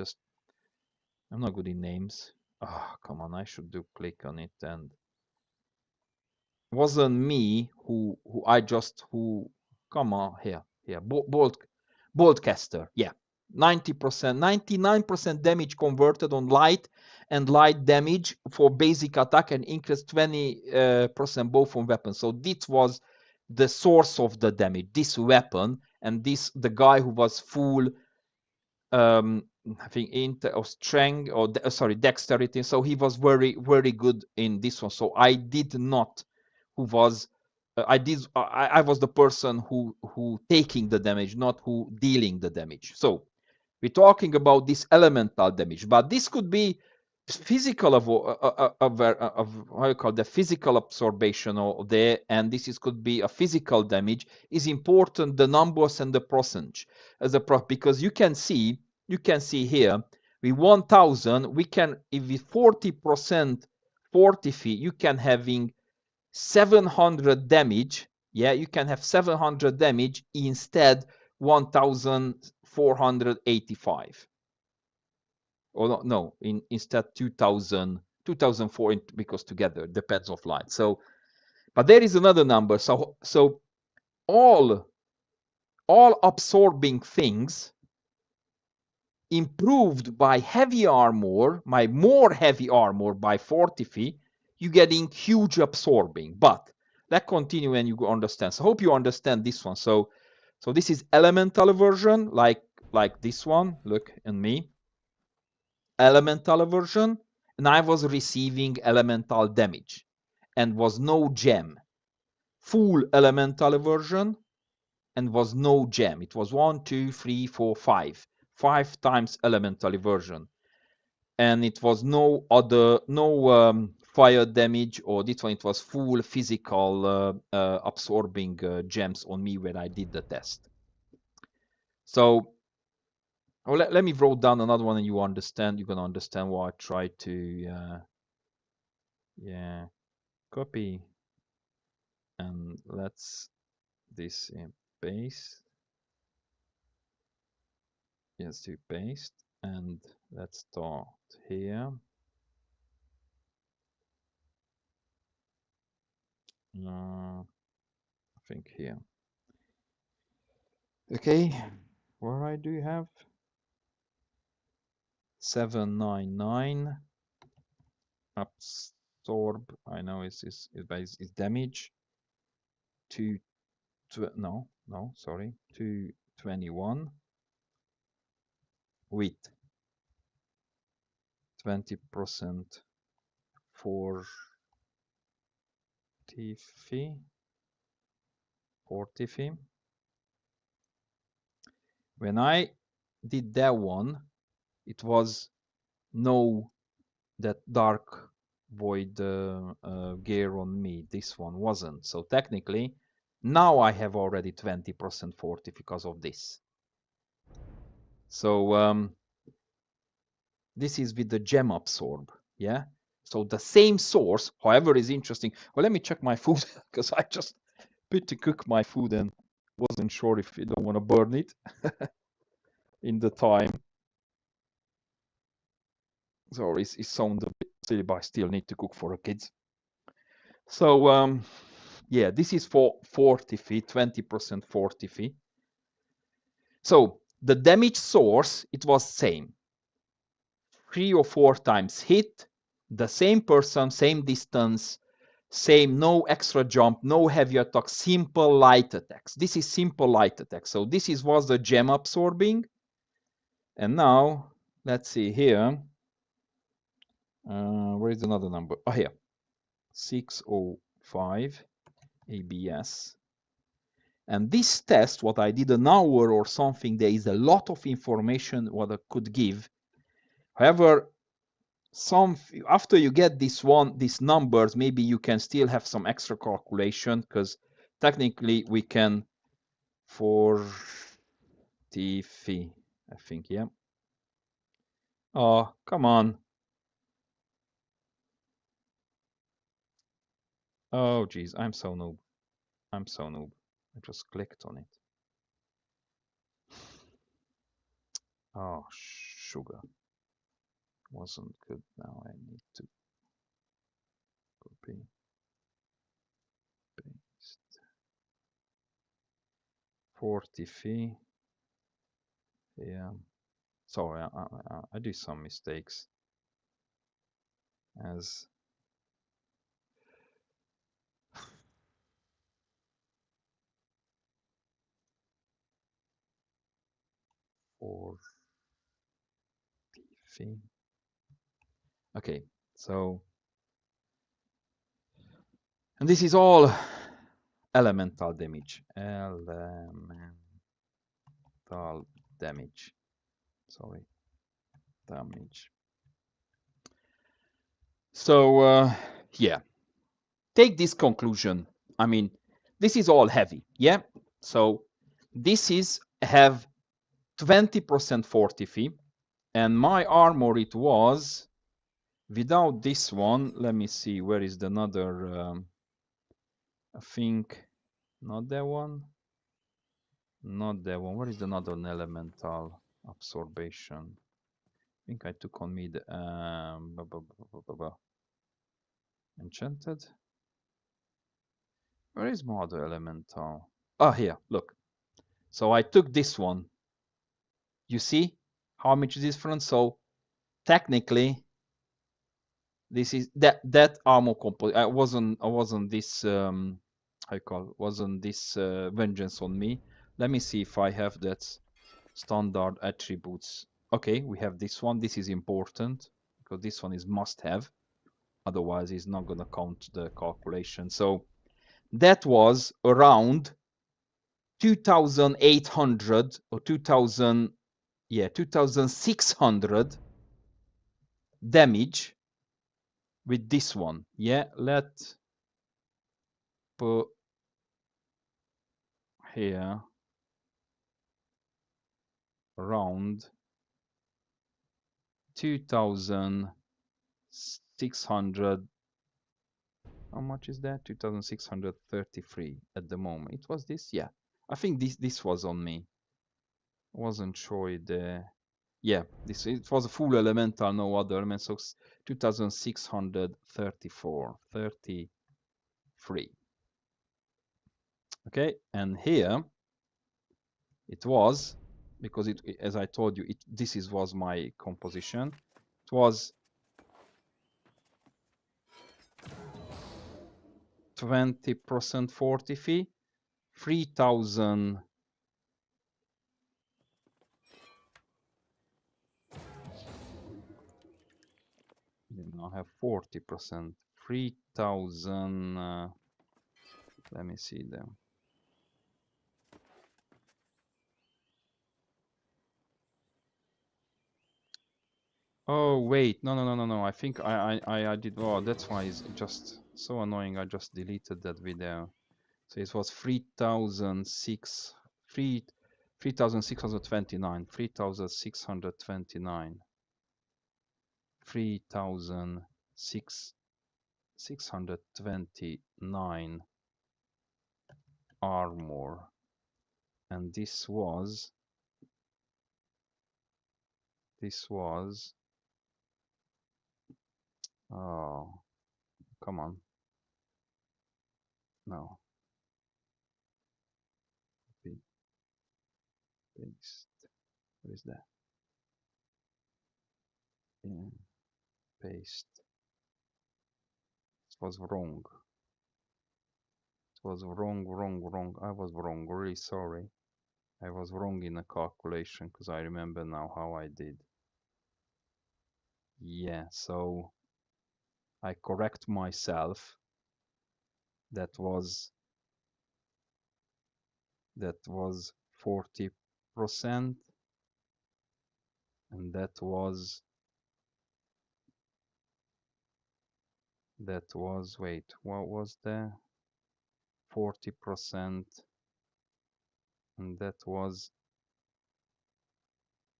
[SPEAKER 1] not good in names. Oh, come on, I should do click on it and wasn't me who come on here bolt caster. Yeah, 90%, 99% damage converted on light and light damage for basic attack and increase 20% both on weapons. So this was the source of the damage, this weapon, and the guy who was full I think or strength or sorry dexterity. So he was very good in this one. So I did not who was I was the person who taking the damage, not who dealing the damage. So we're talking about this elemental damage, but this could be physical of how you call the physical absorption of there, and this could be a physical damage. Is important the numbers and the percentage as a because you can see here with 1000 we can if with 40% 40 fee you can having 700 damage. Yeah, you can have 700 damage instead 1485 or no instead 2000 2004 because together depends of line. So but there is another number. So all absorbing things improved by heavy armor, my more heavy armor by 40 fee, you getting huge absorbing. But let's continue and you understand. So I hope you understand this one. So this is elemental version, like this one. Look at me. Elemental version, and I was receiving elemental damage and was no gem. Full elemental version and was no gem. It was 1, 2, 3, 4, 5. 5 times elemental version. And it was no other, fire damage, or this one, it was full physical absorbing gems on me when I did the test. So let me wrote down another one and you understand. You're going to understand why I try to, yeah, copy. And let's this in paste. Yes, to paste. And let's start here. I think here. Okay, where I do have 799 absorb. I know it's damage. Sorry, 221 with 20% for 40 fee. When I did that one, it was no that dark void gear on me. This one wasn't. So technically, Now I have already 20% 40 because of this. So this is with the gem absorb, yeah? So the same source, however, is interesting. Well, let me check my food because I just put to cook my food and wasn't sure if you don't want to burn it in the time. Sorry, it sounds a bit silly, but I still need to cook for the kids. So yeah, this is for 40 feet, 20% 40 feet. So the damage source, it was same. 3 or 4 times hit, the same person, same distance, same, no extra jump, no heavy attack, simple light attacks. This is simple light attack. So this was the gem absorbing. And now, let's see here. Where is another number? Oh, here. 605 ABS. And this test, what I did an hour or something, there is a lot of information what I could give. However, after you get these numbers, maybe you can still have some extra calculation because technically we can 40 fee, I think, yeah. Oh, come on. Oh, geez, I'm so noob. I'm so noob. I just clicked on it. Oh, sugar. Wasn't good. Now I need to copy, paste. 40 fee. Yeah. Sorry, I do some mistakes. As for fee. Okay, so and this is all elemental damage. Elemental damage. Sorry, damage. So yeah, take this conclusion. I mean, this is all heavy, yeah. So this is have 20% 40 fee, and my armor it was without this one. Let me see, where is the another? I think not that one. Not that one. Where is another elemental absorption? I think I took on me the enchanted. Where is my other elemental? Ah, here, look. So I took this one. You see how much is different? So technically, this is that armor compo. I wasn't this how you call it? Wasn't this vengeance on me? Let me see if I have that standard attributes. Okay, we have this one. This is important because this one is must have. Otherwise, it's not gonna count the calculation. So that was around 2,800 or 2,000, yeah, 2,600 damage with this one. Yeah, let's put here around 2,600. How much is that? 2,633 at the moment. It was this, yeah. I think this was on me. I wasn't sure the. Yeah, this it was a full elemental, no other element. So 2,634, 33. Okay, and here it was, because it, as I told you, this was my composition. It was 20% 40 fee, 3,000. You now have 40%, 3,000. Let me see them. Oh wait, no. I think I did. Oh, that's why it's just so annoying. I just deleted that video. So it was 3,629, 3,629, 3,629 armor, and this was oh, come on, no, paste, what is that? Yeah, paste. It was wrong. It was wrong. I was wrong. Really sorry. I was wrong in the calculation because I remember now how I did. Yeah, so I correct myself. That was 40%, and that was wait, what was the 40%? And that was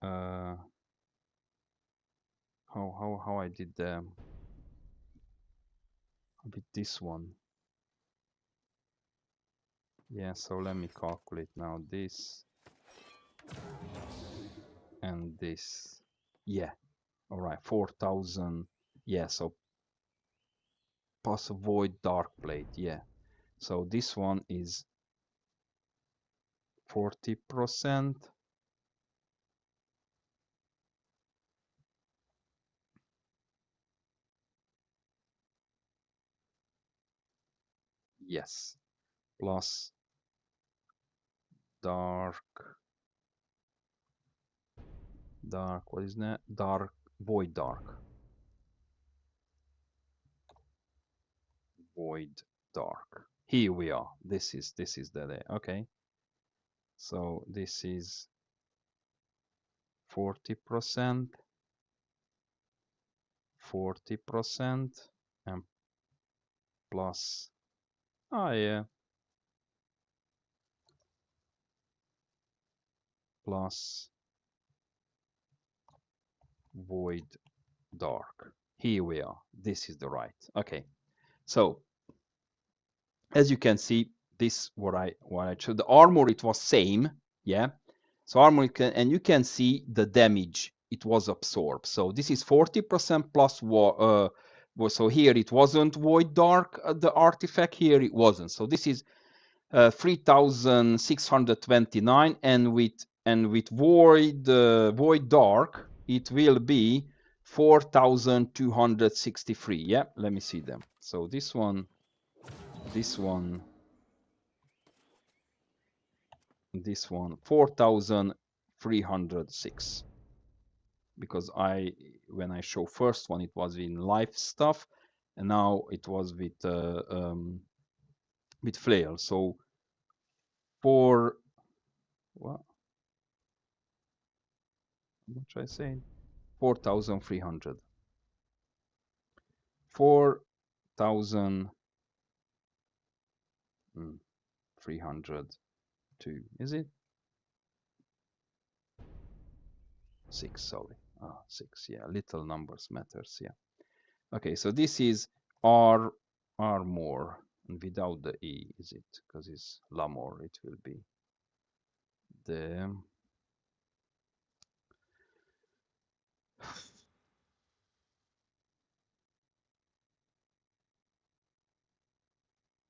[SPEAKER 1] how I did with this one. Yeah, so let me calculate now this and this. Yeah, all right, 4,000. Yeah, so plus void dark plate. Yeah, so this one is 40%. Yes, plus dark, what is that? Dark, void dark. Void dark. Here we are. This is the okay. So this is 40%, 40%, and plus, oh yeah, plus void dark. Here we are. This is the right. Okay. So as you can see, this what I showed. The armor, it was same. Yeah. So armor and you can see the damage it was absorbed. So this is 40% plus so here it wasn't void dark, the artifact. Here it wasn't. So this is 3,629, and with void dark it will be 4,263. Yeah, let me see them. So this one, 4,306, because when I show first one, it was in life stuff, and now it was with flail. So for what should I say? 4,300. 4,302. Is it? 6, sorry. 6, yeah. Little numbers matters, yeah. Okay, so this is armor, and without the E, is it? Because it's l'amor, it will be the...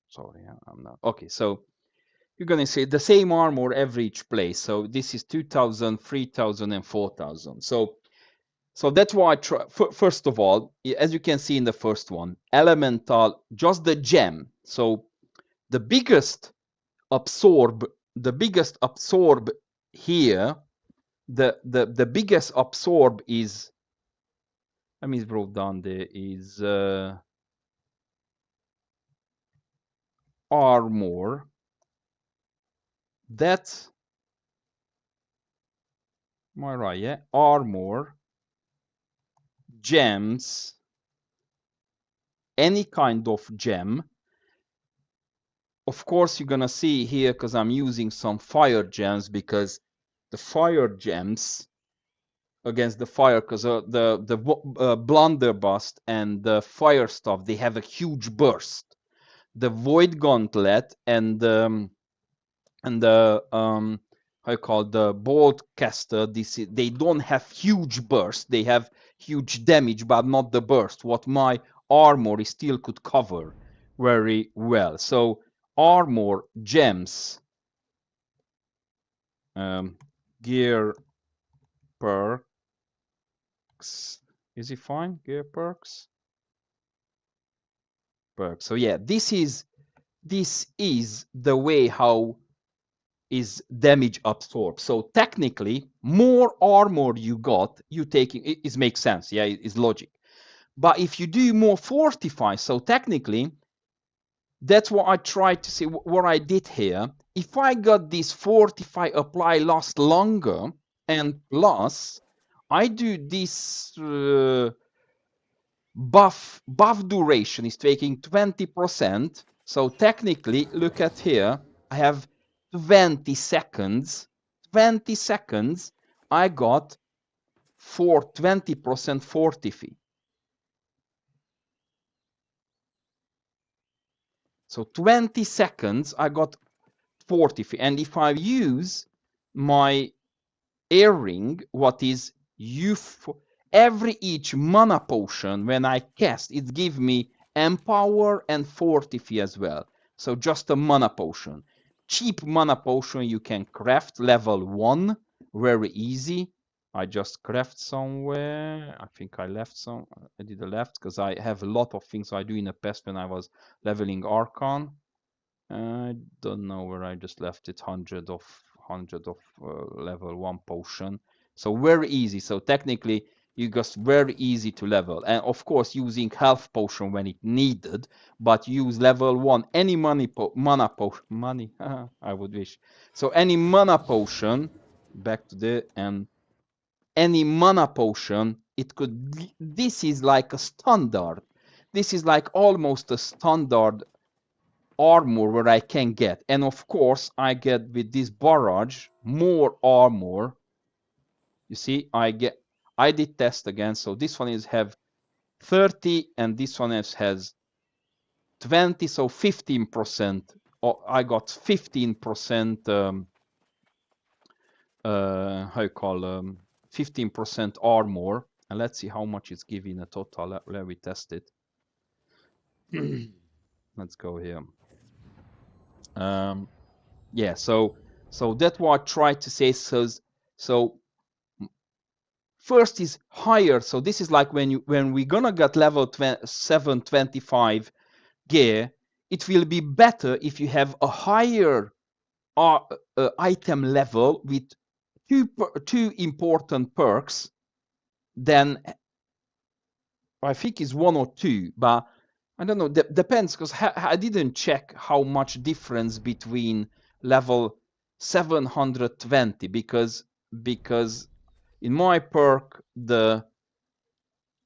[SPEAKER 1] Sorry, I'm not. Okay, so you're going to say the same armor every each place. So this is 2,000, 3,000, and 4,000. So that's why I try. First of all, as you can see in the first one, elemental, just the gem. So the biggest absorb here, the biggest absorb is, I mean, it's brought down there, is armor. That's, am I right? Yeah, armor, gems, any kind of gem. of course, you're gonna see here because I'm using some fire gems, because the fire gems against the fire, because the blunderbuss and the fire stuff, they have a huge burst. The void gauntlet and the how you call the bolt caster, they don't have huge burst. They have huge damage, but not the burst. What my armor is still could cover very well. So armor gems, gear perks. Is it fine? Gear perks. Perks. So yeah, this is the way how is damage absorbed. So technically, more armor you got, you taking it makes sense. Yeah, it's logic. But if you do more fortify, so technically, that's what I tried to say. What I did here, if I got this fortify apply last longer, and plus I do this buff duration is taking 20%. So technically, look at here, I have 20 seconds. 20 seconds, I got for 20% fortify. So 20 seconds, I got fortify. And if I use my earring, what is every each mana potion when I cast, it gives me empower and fortify as well. So just a mana potion. Cheap mana potion you can craft level 1, very easy. I just craft somewhere. I think I left some. I did a left because I have a lot of things I do in the past when I was leveling Archon. I don't know where I just left it. 100 of level 1 potion. So very easy. So technically, you just very easy to level. And of course, using health potion when it needed, but use level 1 any mana potion. Money, I would wish. So any mana potion, back to the any mana potion, it could. This is like a standard. This is like almost a standard armor where I can get. And of course, I get with this barrage more armor. You see, I did test again. So this one is have 30 and this one has 20, so 15%. I got 15% how you call 15% armor. And let's see how much it's giving a total. Let me test it. Let's go here. Yeah, so that's what I tried to say. So first is higher. So this is like when we're gonna get level 725 gear, it will be better if you have a higher item level with two important perks than I think is 1 or 2, but I don't know. Depends, because I didn't check how much difference between level 720 because in my perk the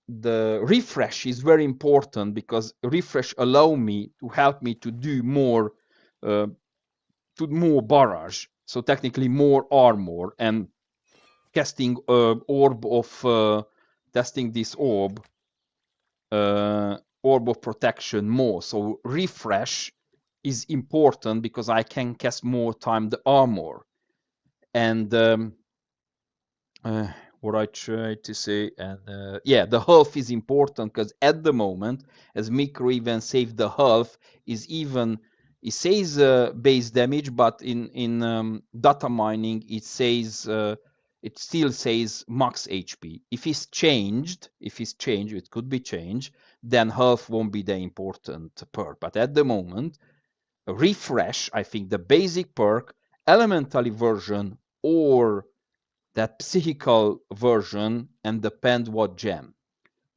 [SPEAKER 1] refresh is very important, because refresh allow me to help me to do more barrage, so technically more armor, and casting orb of testing this orb of protection more. So refresh is important because I can cast more time the armor. And what I try to say, and yeah, the health is important, because at the moment, as Micro even saved the health, is even it says base damage, but in data mining it says it still says max HP. If it's changed, it could be changed, then health won't be the important perk. But at the moment, refresh, I think the basic perk, elementary version, or that psychical version, and depend what gem.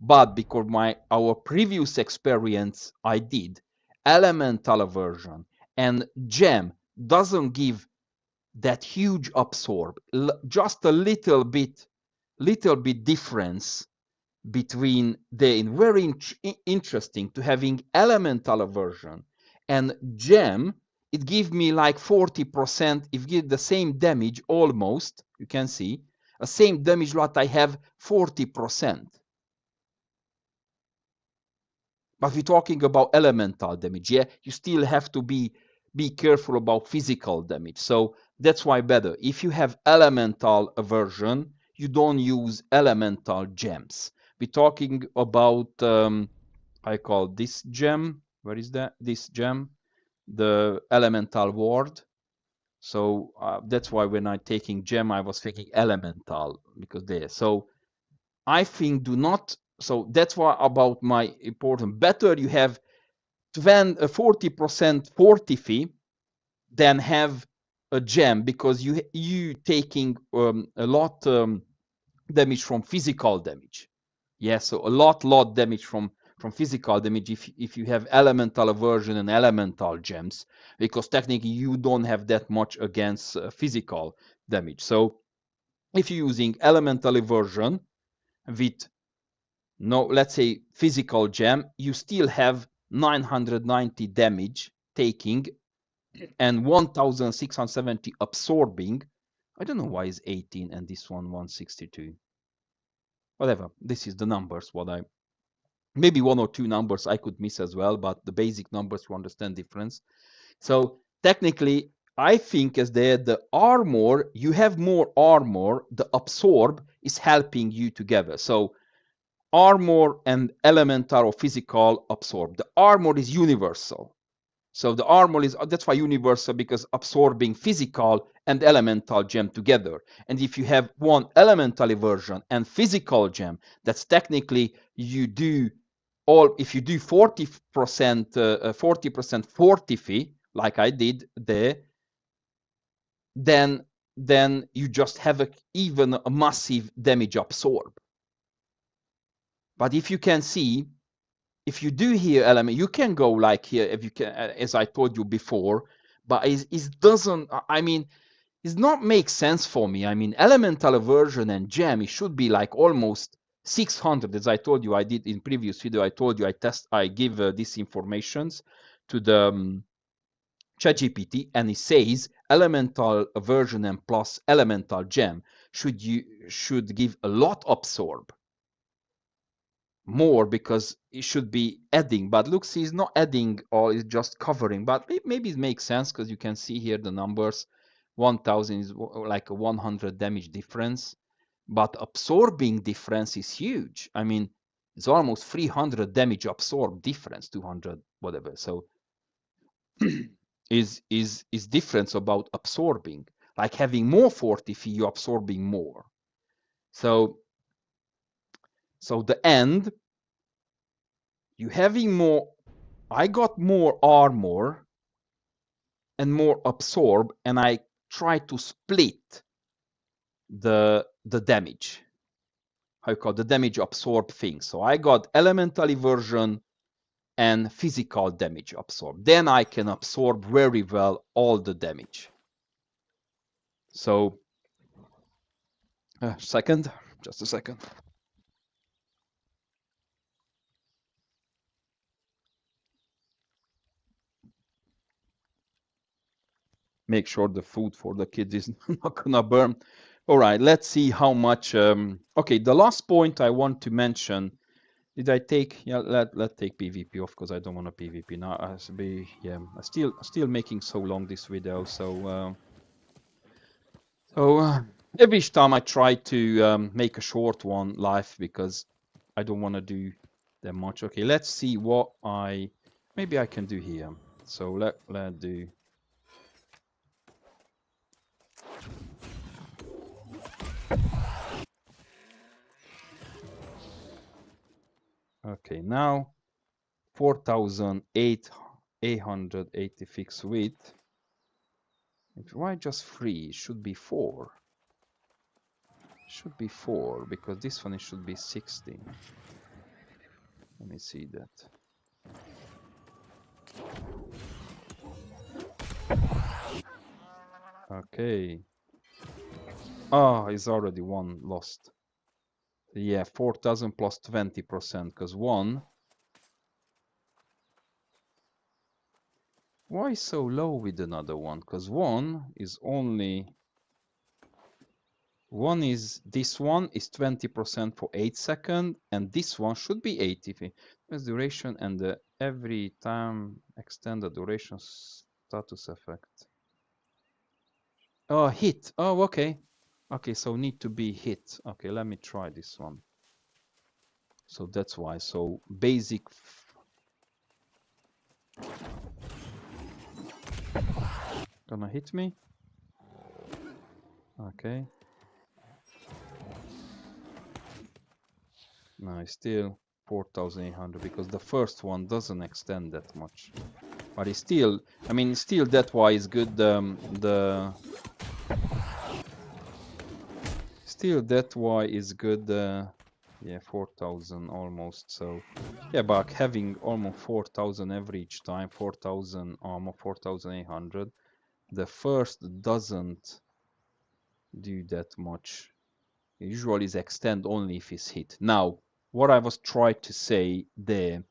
[SPEAKER 1] But because our previous experience I did elemental version, and gem doesn't give that huge absorb, just a little bit difference between the very interesting to having elemental version and gem it gives me like 40%. If give the same damage almost, you can see, a same damage what I have 40%. But we're talking about elemental damage, yeah? You still have to be careful about physical damage. So that's why better. If you have elemental aversion, you don't use elemental gems. We're talking about, I call this gem. Where is that? This gem, the elemental ward. So that's why when I'm taking gem, I was thinking elemental because there. So I think do not. So that's why about my important. Better you have 40% fortify than have a gem because you taking a lot damage from physical damage. Yeah, so a lot damage from physical damage if you have elemental aversion and elemental gems, because technically you don't have that much against physical damage. So if you're using elemental aversion with no, let's say physical gem, you still have 990 damage taking and 1670 absorbing. I don't know why it's 18 and this one 162. Whatever, this is the numbers. What I maybe one or two numbers I could miss as well, but the basic numbers to understand difference. So technically, I think as the armor, you have more armor, the absorb is helping you together. So armor and elemental or physical absorb. The armor is universal. So the armor is, that's why universal, because absorbing physical and elemental gem together. And if you have one elemental version and physical gem, that's technically you do all, if you do 40% fortify, like I did there, then you just have even a massive damage absorb. But if you can see, if you do here element, you can go like here, if you can, as I told you before, but it doesn't, I mean, it's not make sense for me. I mean, elemental aversion and gem, it should be like almost 600, as I told you, I did in previous video, I told you I give these informations to the ChatGPT, and it says elemental aversion and plus elemental gem should give a lot absorb more, because it should be adding, but looks is not adding, or is just covering. But maybe it makes sense because you can see here the numbers. 1000 is like a 100 damage difference, but absorbing difference is huge. I mean, it's almost 300 damage absorb difference, 200 whatever. So is difference about absorbing, like having more fortify, you absorbing more. So the end, you having more, I got more armor and more absorb, and I try to split the damage. How you call the damage absorb thing. So I got elemental version and physical damage absorb. Then I can absorb very well all the damage. So second, just a second. Make sure the food for the kids is not gonna burn. All right, let's see how much. Okay, the last point I want to mention. Did I take? Yeah, let take PvP off because I don't want to PvP now. I be, yeah, I still making so long this video. So every time I try to make a short one live because I don't want to do that much. Okay, let's see what maybe I can do here. So let do. Okay, now 4,886 width. Why just 3? It should be 4. Should be 4 because this one it should be 16. Let me see that. Okay. Oh, it's already one lost. Yeah, 4,000 plus 20% because 1. Why so low with another one? Because one is only... One is... This one is 20% for 8 seconds, and this one should be 80. There's duration and the every time extend the duration status effect. Oh, hit. Oh, okay. Okay, so need to be hit. Okay, let me try this one. So that's why. So basic... Gonna hit me? Okay. No, still 4,800 because the first one doesn't extend that much. But it's still, I mean, still that why is good. Still that why is good. Yeah, 4,000 almost. So yeah, but having almost 4,000 every each time, 4,000 armor, 4,800. The first doesn't do that much. Usually is extend only if it's hit. Now, what I was trying to say there,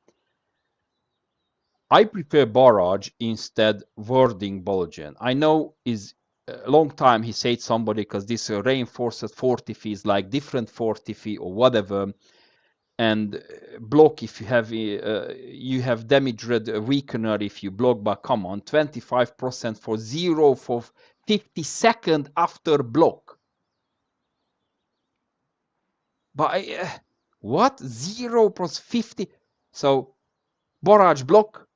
[SPEAKER 1] I prefer barrage instead wording bulletin. I know is a long time he said somebody because this reinforced 40 feet is like different 40 feet or whatever, and block if you have damage red weakener if you block, but come on, 25% for 0 for 50 seconds after block. But what? 0 plus 50? So barrage block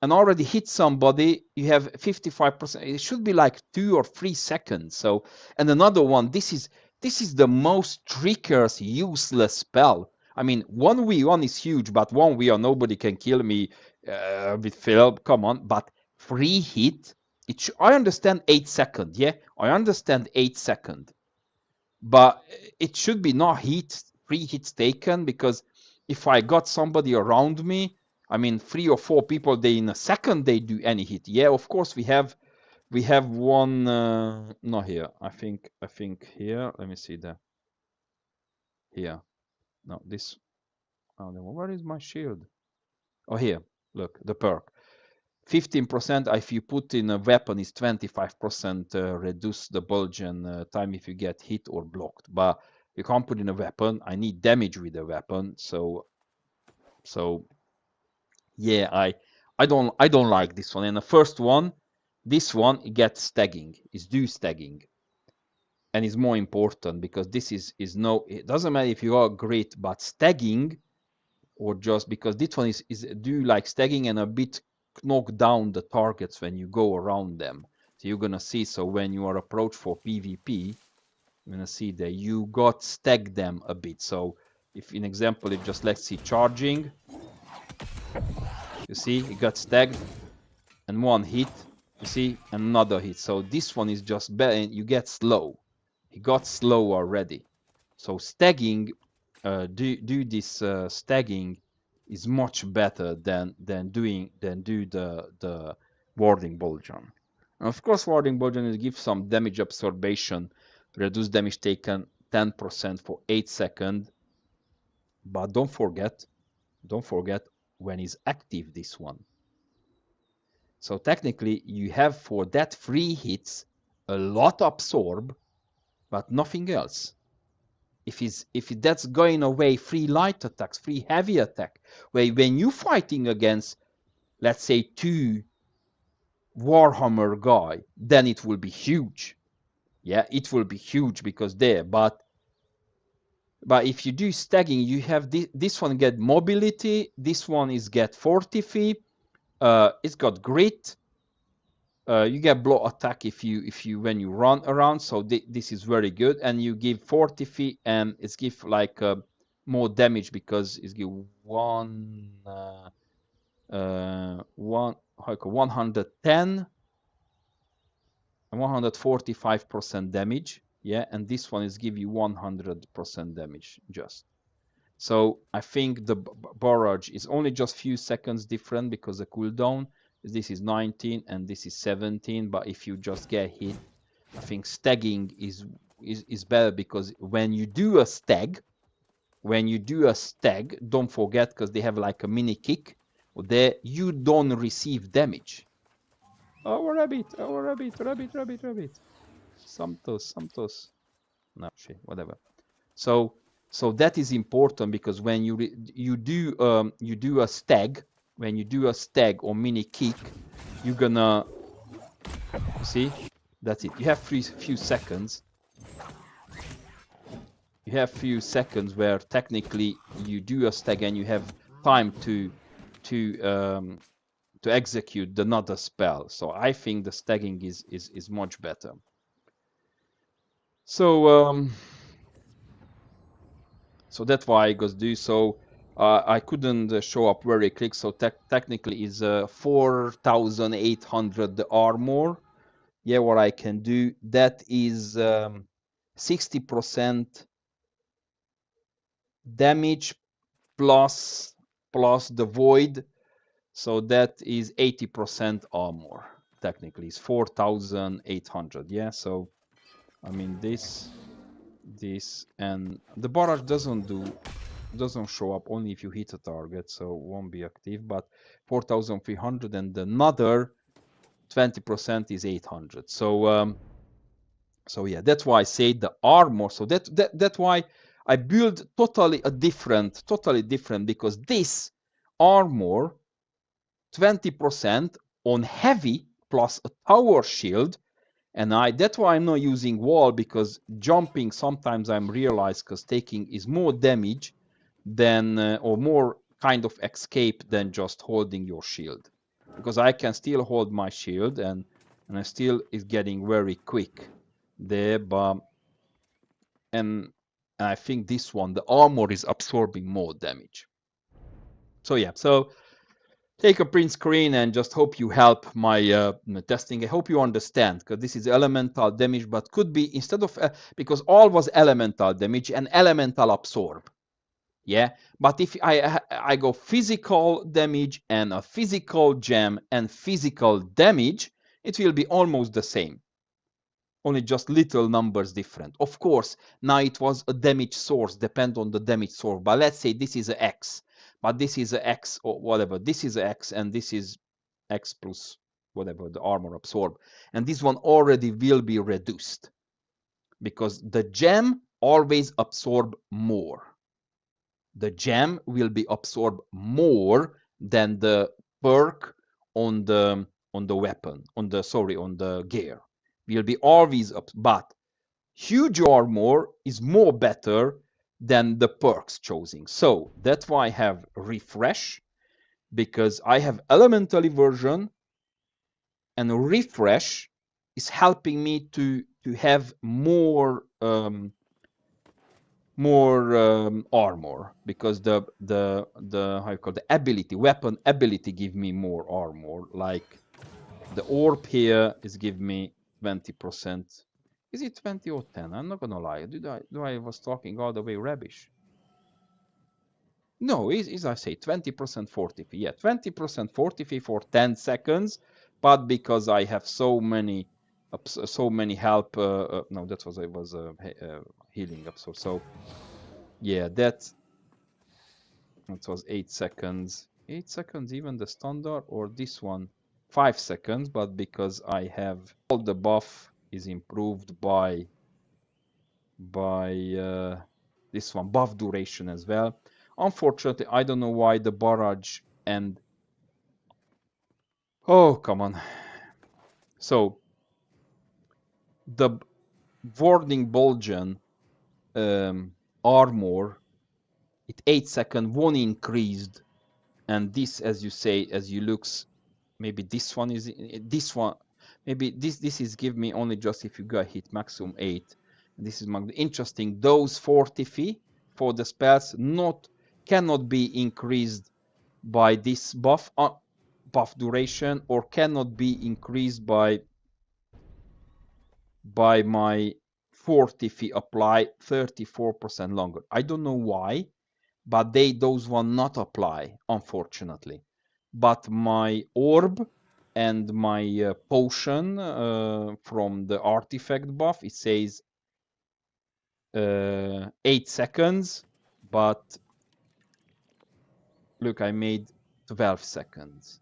[SPEAKER 1] and already hit somebody, you have 55%. It should be like 2 or 3 seconds. So, and another one, this is the most trickiest, useless spell. I mean, 1v1 is huge, but 1v1 nobody can kill me with Phil. Come on, but free hit. I understand 8 seconds. Yeah, I understand 8 seconds, but it should be not free hits taken, because if I got somebody around me, I mean 3 or 4 people, they in a second they do any hit. Yeah, of course we have one not here. I think here. Let me see there. Here. No, this. Oh, where is my shield? Oh, here. Look, the perk. 15% if you put in a weapon is 25% reduce the bulging time if you get hit or blocked. But you can't put in a weapon. I need damage with a weapon. So yeah, I don't like this one. And the first one, this one, it gets stagging. It's do stagging. And it's more important because this is no, it doesn't matter if you are great, but stagging, or just because this one is do like stagging and a bit knock down the targets when you go around them. So you're gonna see, so when you are approached for PvP, you're gonna see that you got stag them a bit. So if in example, if just let's see charging, you see it got stagged and one hit, you see another hit. So this one is just better and you get slow. He got slow already. So stagging, do this stagging is much better than do the warding bulgeon. And of course, warding bulgeon is give some damage absorption, reduce damage taken 10% for 8 seconds. But don't forget when is active this one. So technically, you have for that 3 hits a lot absorb, but nothing else. If that's going away, 3 light attacks, 3 heavy attack, when you fighting against, let's say, 2 Warhammer guy, then it will be huge. Yeah, it will be huge because there. But if you do stagging, you have this one get mobility, this one is get 40 feet, it's got grit. You get blow attack if you when you run around, so this is very good, and you give 40 feet and it's give like more damage because it's give 110 and 145% damage. Yeah, and this one is give you 100% damage just. So I think the barrage is only just few seconds different because the cooldown, this is 19 and this is 17. But if you just get hit, I think stagging is better, because when you do a stag, don't forget, because they have like a mini kick, there you don't receive damage. Oh, a rabbit! Oh, a rabbit! Rabbit! Rabbit! Rabbit! Santos! Santos! No, shit, whatever. So that is important because when you do a stag, when you do a stag or mini kick, you're gonna see. That's it. You have few seconds. You have few seconds where technically you do a stag and you have time to execute another spell. So I think the stagging is much better. So so that's why I goes do. So I couldn't show up very quick. So technically is 4,800 the armor. Yeah, what I can do, that is 60% damage plus the void. So that is 80% armor. Technically, it's 4,800. Yeah. So I mean this, and the barrage doesn't show up only if you hit a target, so it won't be active. But 4,300 and another 20% is 800. So so yeah, that's why I say the armor. So that's why I build totally different, because this armor 20% on heavy plus a tower shield. And that's why I'm not using wall, because jumping sometimes I'm realized because taking is more damage than or more kind of escape than just holding your shield, because I can still hold my shield and I still is getting very quick there. But and I think this one, the armor is absorbing more damage. So yeah, so take a print screen and just hope you help my testing. I hope you understand, because this is elemental damage, but could be instead of because all was elemental damage and elemental absorb. Yeah, but if I go physical damage and a physical gem and physical damage, it will be almost the same, only just little numbers different. Of course, now it was a damage source, depend on the damage source. But let's say this is a X, but this is a X or whatever. This is a X and this is X plus whatever the armor absorb. And this one already will be reduced because the gem always absorb more. The gem will be absorbed more than the perk on the weapon, on the gear. Will be always up, but huge armor is more better than the perks choosing. So that's why I have refresh, because I have elementary version, and refresh is helping me to have more armor, because the how you call the ability, weapon ability give me more armor. Like the orb here is give me 20%. Is it 20 or 10? I'm not gonna lie. Do I was talking all the way rubbish? No, is I say 20% fortify. Yeah, 20% fortify for 10 seconds. But because I have so many help. No, that was healing episode. So yeah, that was 8 seconds. 8 seconds, even the standard, or this one 5 seconds. But because I have all the buff is improved by this one, buff duration as well. Unfortunately, I don't know why the barrage and oh, come on. So the warding bulgeon armor, it 8 second one increased, and this, as you say, as you looks, maybe this one is this one. Maybe this is give me only just if you go hit maximum 8. This is interesting. Those 40 fee for the spells cannot be increased by this buff duration, or cannot be increased by my 40 fee apply 34% longer. I don't know why, but those one not apply, unfortunately. But my orb and my potion from the artifact buff, it says 8 seconds, but look, I made 12 seconds.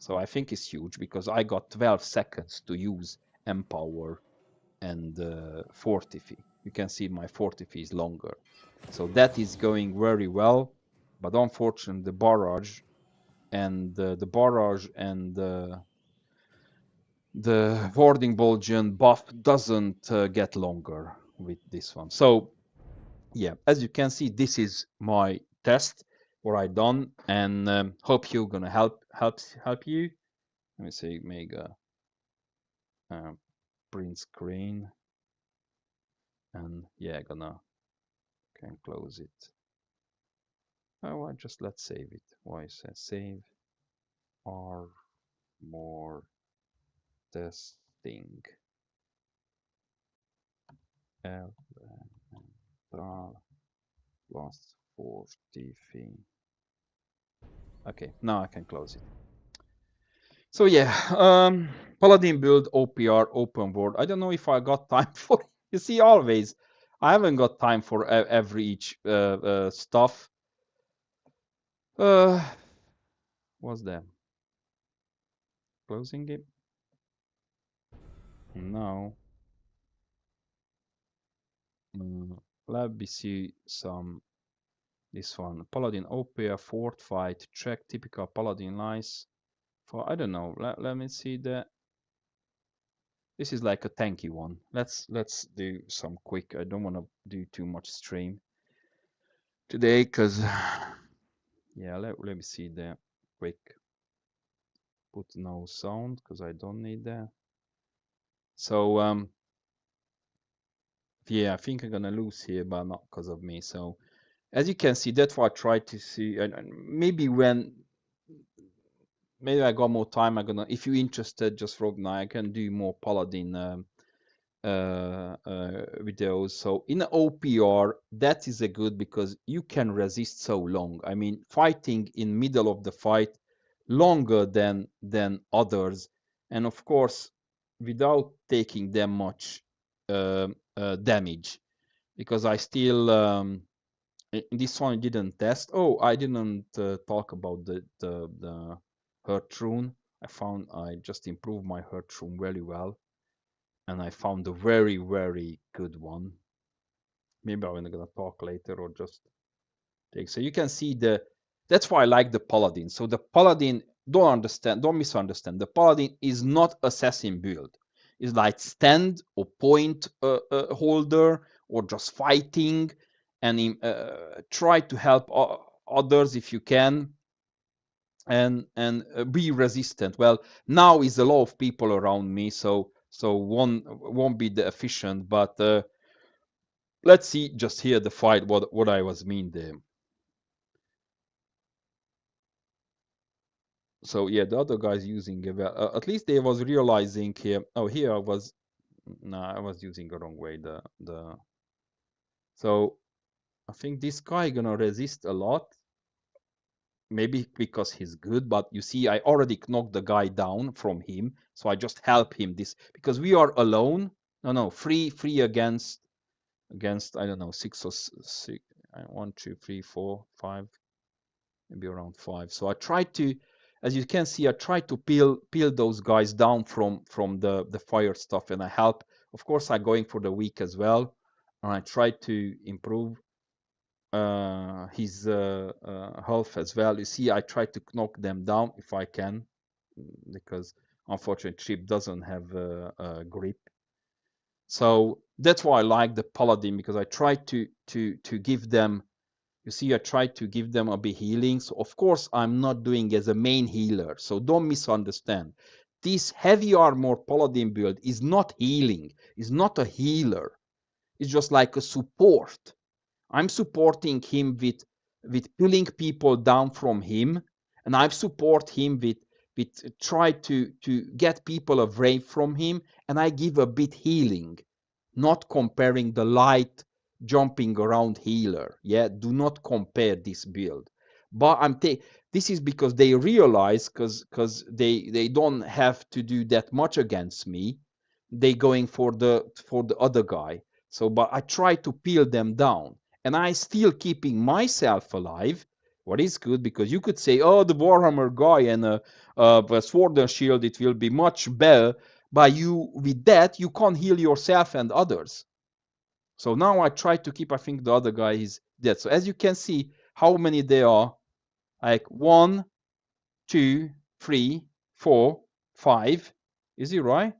[SPEAKER 1] So I think it's huge because I got 12 seconds to use empower and fortify. You can see my fortify is longer. So that is going very well. But unfortunately, the barrage and the warding bulgeon buff doesn't get longer with this one. So yeah, as you can see, this is my test what I done, and hope you're gonna help you. Let me see, make a print screen, and yeah, can close it. Oh, I just let's save it. Why is that save? Or more testing. L plus 40. Okay, now I can close it. So yeah, Paladin build OPR open world. I don't know if I got time for it. You see, always I haven't got time for every each stuff. What's that? Closing it? No. Let me see some. This one, Paladin OPR fort fight check typical Paladin lines. For I don't know. Let me see that. This is like a tanky one. Let's do some quick. I don't want to do too much stream today because yeah, let me see that quick. Put no sound because I don't need that. So yeah, I think I'm gonna lose here, but not because of me. So as you can see, that's what I try to see, and maybe when maybe I got more time, I'm gonna. If you're interested, just wrote now. I can do more Paladin videos. So in OPR, that is a good because you can resist so long. I mean, fighting in middle of the fight longer than others, and of course, without taking them much damage. Because I still this one I didn't test. Oh, I didn't talk about the hurt rune. I found I just improved my hurt rune very well, and I found a very good one. Maybe I'm gonna talk later or just take. So you can see the. That's why I like the paladin. So the paladin, don't misunderstand. The paladin is not assassin build. It's like stand or point holder or just fighting, and try to help others if you can, and be resistant. Well, now is a lot of people around me, so one won't be the efficient, but let's see just here the fight what I was mean there. So yeah, the other guys using at least they was realizing here. Oh, here I was no, I was using the wrong way. The so I think this guy gonna resist a lot. Maybe because he's good, but you see, I already knocked the guy down from him, so I just help him this because we are alone. No, free against I don't know 6 or 6. 1, 2, 3, 4, 5, maybe around 5. So I try to, as you can see, I try to peel those guys down from the fire stuff, and I help. Of course, I'm going for the weak as well, and I try to improve his health as well. You see, I try to knock them down if I can, because unfortunately, Chip doesn't have a grip. So that's why I like the Paladin, because I try to give them. You see, I try to give them a bit healing. So of course, I'm not doing as a main healer. So don't misunderstand. This heavy armor Paladin build is not healing. It's not a healer. It's just like a support. I'm supporting him with pulling people down from him, and I support him with try to get people away from him, and I give a bit healing, not comparing the light jumping around healer. Yeah, do not compare this build. But this is because they realize because they don't have to do that much against me. They going for the other guy. So, but I try to peel them down, and I still keeping myself alive What is good, because you could say, oh, the Warhammer guy and a sword and shield, it will be much better. But you, with that, you can't heal yourself and others. So now I try to keep, I think the other guy is dead. So as you can see, how many there are, like 1, 2, 3, 4, 5. Is he right?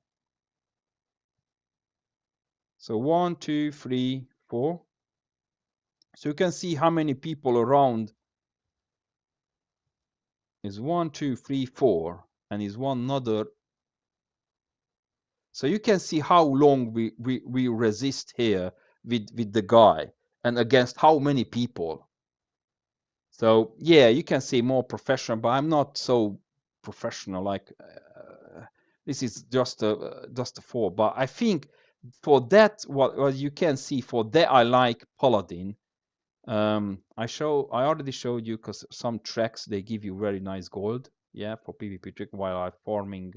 [SPEAKER 1] So 1, 2, 3, 4. So you can see how many people around is 1, 2, 3, 4, and is one another. So you can see how long we resist here with the guy and against how many people. So yeah, you can say more professional, but I'm not so professional. Like this is just a 4. But I think for that, what you can see for that, I like Paladin. I already showed you, because some tracks they give you very nice gold. Yeah, for PvP trick while I farming.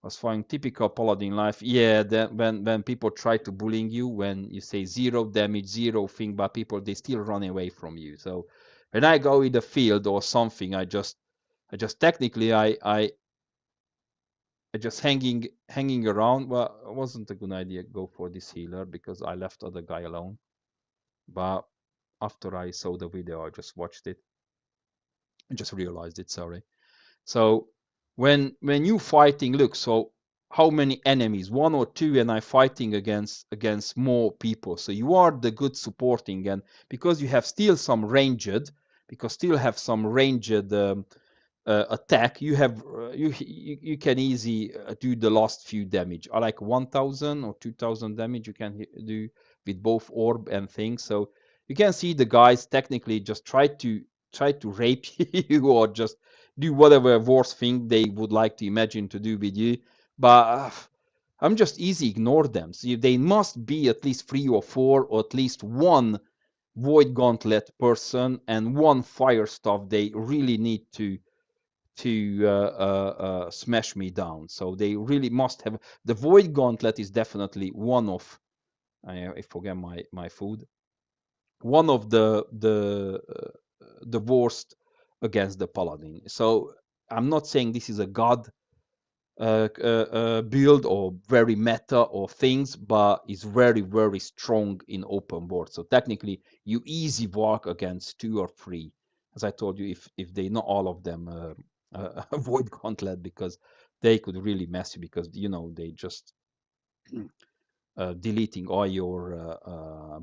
[SPEAKER 1] Was fine, typical Paladin life. Yeah, then when people try to bullying you, when you say 0 damage, 0 thing, but people they still run away from you. So when I go in the field or something, I just technically I just hanging around. Well, it wasn't a good idea go for this healer because I left other guy alone. But after I saw the video, I just watched it and just realized it. Sorry. So when you fighting, look, so how many enemies? 1 or 2, and I fighting against more people. So you are the good supporting, and because you have still some ranged, attack, you have you can easy do the last few damage. I like 1,000 or 2,000 damage you can do with both orb and things. So you can see the guys technically just try to rape you or just do whatever worst thing they would like to imagine to do with you. But I'm just easy ignore them. So they must be at least 3 or 4, or at least one void gauntlet person and one fire stuff they really need to smash me down. So they really must have the void gauntlet is definitely one of I forget my food, one of the worst against the paladin. So I'm not saying this is a god build or very meta or things, but it's very very strong in open board. So technically you easy walk against 2 or 3, as I told you, if they not all of them avoid gauntlet, because they could really mess you, because they just deleting all your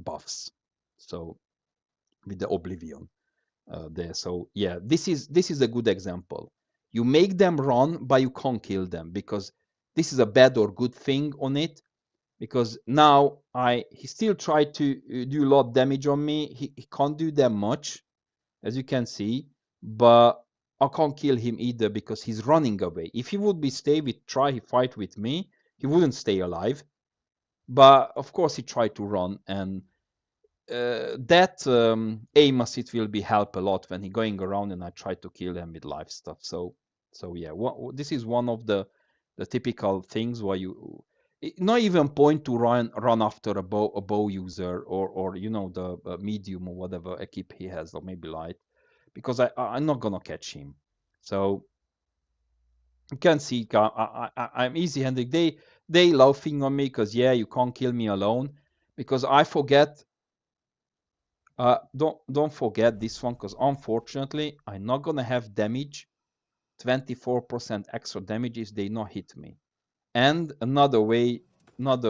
[SPEAKER 1] buffs. So with the oblivion there. So yeah, this is a good example. You make them run, but you can't kill them, because this is a bad or good thing on it. Because now he still tried to do a lot of damage on me. He can't do that much, as you can see, but I can't kill him either because he's running away. If he would be try he fight with me, he wouldn't stay alive. But of course he tried to run, and that aim assist will be help a lot when he going around and I try to kill him with life stuff. So yeah, this is one of the typical things where you not even point to run after a bow user, or the medium or whatever equip he has, or maybe light, because I'm not gonna catch him. So you can see I'm easy handed. They laughing on me because yeah, you can't kill me alone, because I forget. Don't forget this one, because unfortunately I'm not gonna have damage. 24% extra damage if they not hit me. And another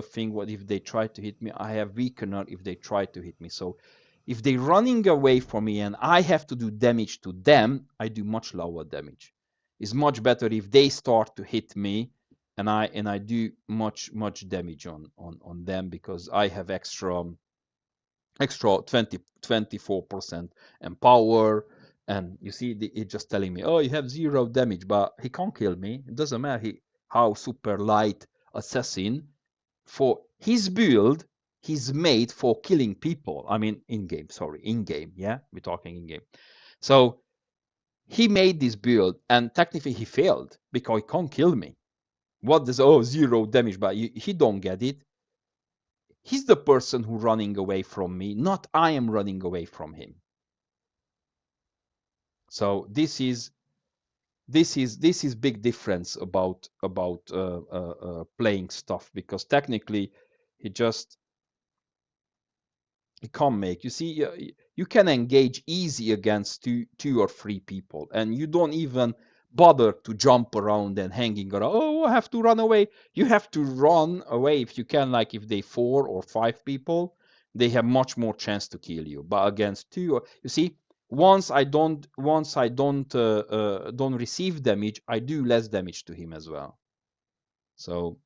[SPEAKER 1] thing, what if they try to hit me? I have weakener if they try to hit me. So if they running away from me and I have to do damage to them, I do much lower damage. It's much better if they start to hit me and I do much damage on them, because I have extra 24% and power. And you see it's just telling me, oh, you have 0 damage, but he can't kill me. It doesn't matter how super light assassin. For his build, he's made for killing people. I mean, in game, yeah, we're talking in game. So he made this build, and technically he failed because he can't kill me. What does 0 damage? But he don't get it. He's the person who running away from me, not I am running away from him. So this is big difference about playing stuff, because technically he just he can't make. You see, you can engage easy against two or three people, and you don't even bother to jump around and hanging around. Oh, I have to run away. You have to run away if you can. Like if they 4 or 5 people, they have much more chance to kill you. But against two, you see, once I don't receive damage, I do less damage to him as well. So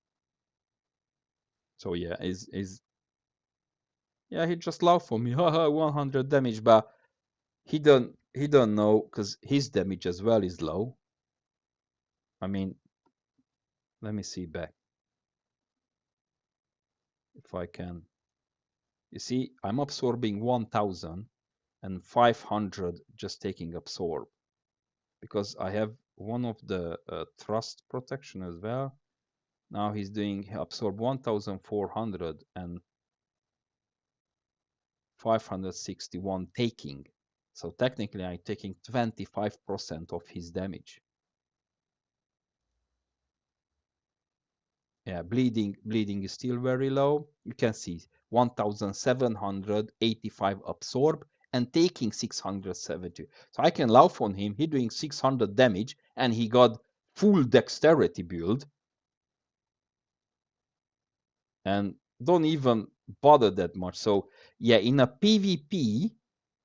[SPEAKER 1] yeah, is yeah, he just laughed for me. Haha, 100 damage, but he don't know, because his damage as well is low. I mean, let me see back if I can. You see, I'm absorbing 1000 and 500 just taking absorb, because I have one of the thrust protection as well. Now he's doing absorb 1400 and 561 taking. So technically I'm taking 25% of his damage. Yeah, bleeding is still very low. You can see 1785 absorb and taking 670. So I can laugh on him. He doing 600 damage and he got full dexterity build, and don't even bother that much. So yeah, in a PvP,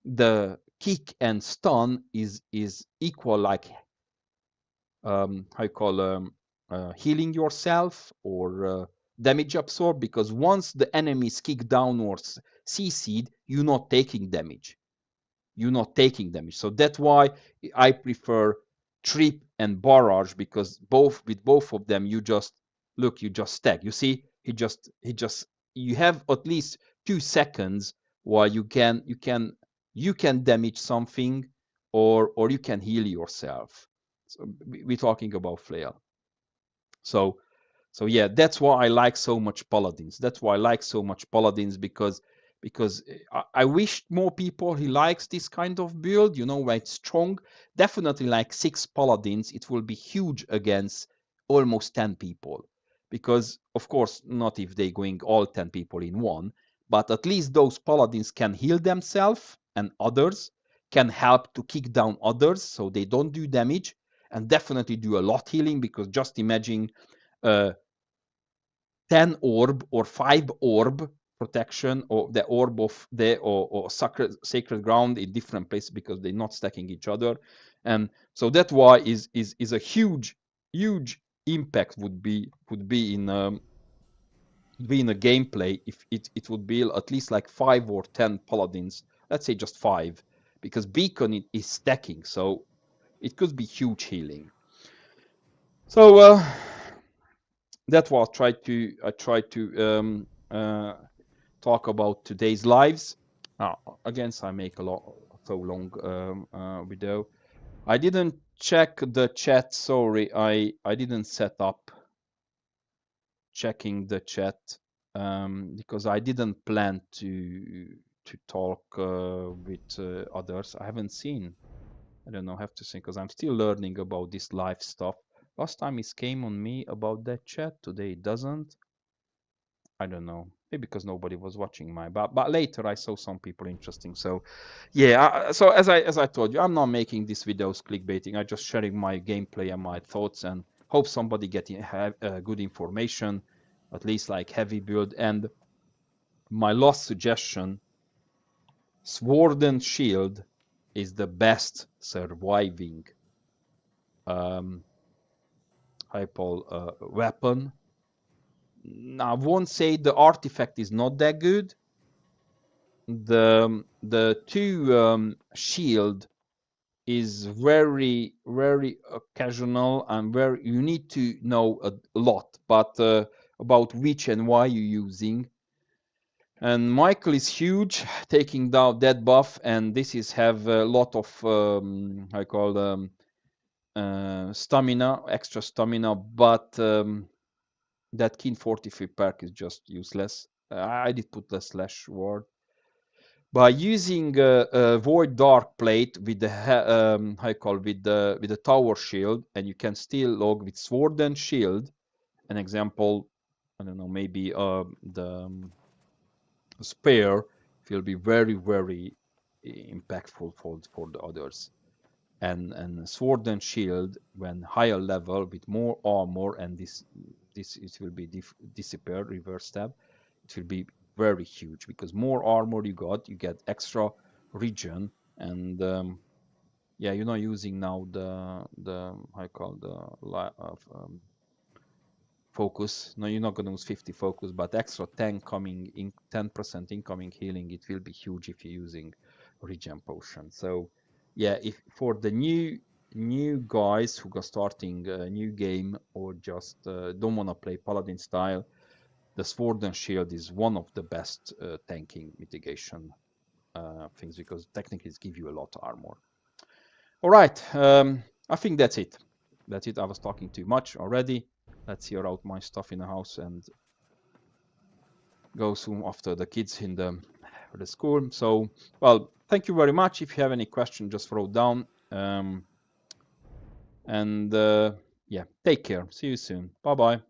[SPEAKER 1] the kick and stun is equal, like how you call healing yourself, or damage absorb, because once the enemy is kicked down or CC'd, you're not taking damage. So that's why I prefer trip and barrage, because both of them you just look, you just stack. You see, he just you have at least 2 seconds while you can damage something, or you can heal yourself. So we're talking about flail. So yeah, that's why I like so much paladins. Because I wish more people he likes this kind of build. Where it's strong. Definitely like 6 paladins. It will be huge against almost 10 people. Because of course not if they going all 10 people in one, but at least those paladins can heal themselves, and others can help to kick down others so they don't do damage, and definitely do a lot healing. Because just imagine uh, 10 orb or 5 orb protection, or the orb of the or sacred ground in different places, because they're not stacking each other. And so that's why is a huge impact would be in a gameplay if it would be at least like 5 or 10 paladins. Let's say just 5, because beacon is stacking, so it could be huge healing. So that's what I try to talk about today's lives. Again, I make a lot so long video. I didn't check the chat. Sorry, I didn't set up checking the chat because I didn't plan to talk with others. I haven't seen. I don't know. Have to think, because I'm still learning about this live stuff. Last time it came on me about that chat. Today it doesn't. I don't know. Maybe because nobody was watching my. But later I saw some people interesting. So yeah. So as I told you, I'm not making these videos clickbaiting. I'm just sharing my gameplay and my thoughts, and hope somebody getting good information, at least like heavy build. And my last suggestion: Sword and Shield is the best surviving weapon. Now, I won't say the artifact is not that good. The two shield is very occasional, and where you need to know a lot, but about which and why you're using. And Michael is huge, taking down that buff, and this is have a lot of I call stamina, extra stamina, but that keen 43 perk is just useless. I did put the slash ward. by using a void dark plate with the how you call, with the tower shield, and you can still log with sword and shield. An example, I don't know, maybe the spear will be very, very impactful for the others. And sword and shield, when higher level with more armor, and this it will be disappear, reverse stab, it will be very huge, because more armor you get extra region. And yeah, you're not using now the how you call, the focus. No, you're not going to use 50 focus, but extra 10 coming in, 10% incoming healing, it will be huge if you're using regen potion. So yeah, if for the new guys who are starting a new game, or just don't want to play Paladin style, the sword and shield is one of the best tanking mitigation things, because technically it gives you a lot of armor. All right, I think that's it. That's it. I was talking too much already. Let's hear out my stuff in the house and go soon after the kids in the school. So, well, thank you very much. If you have any question, just throw down. And yeah, take care. See you soon. Bye bye.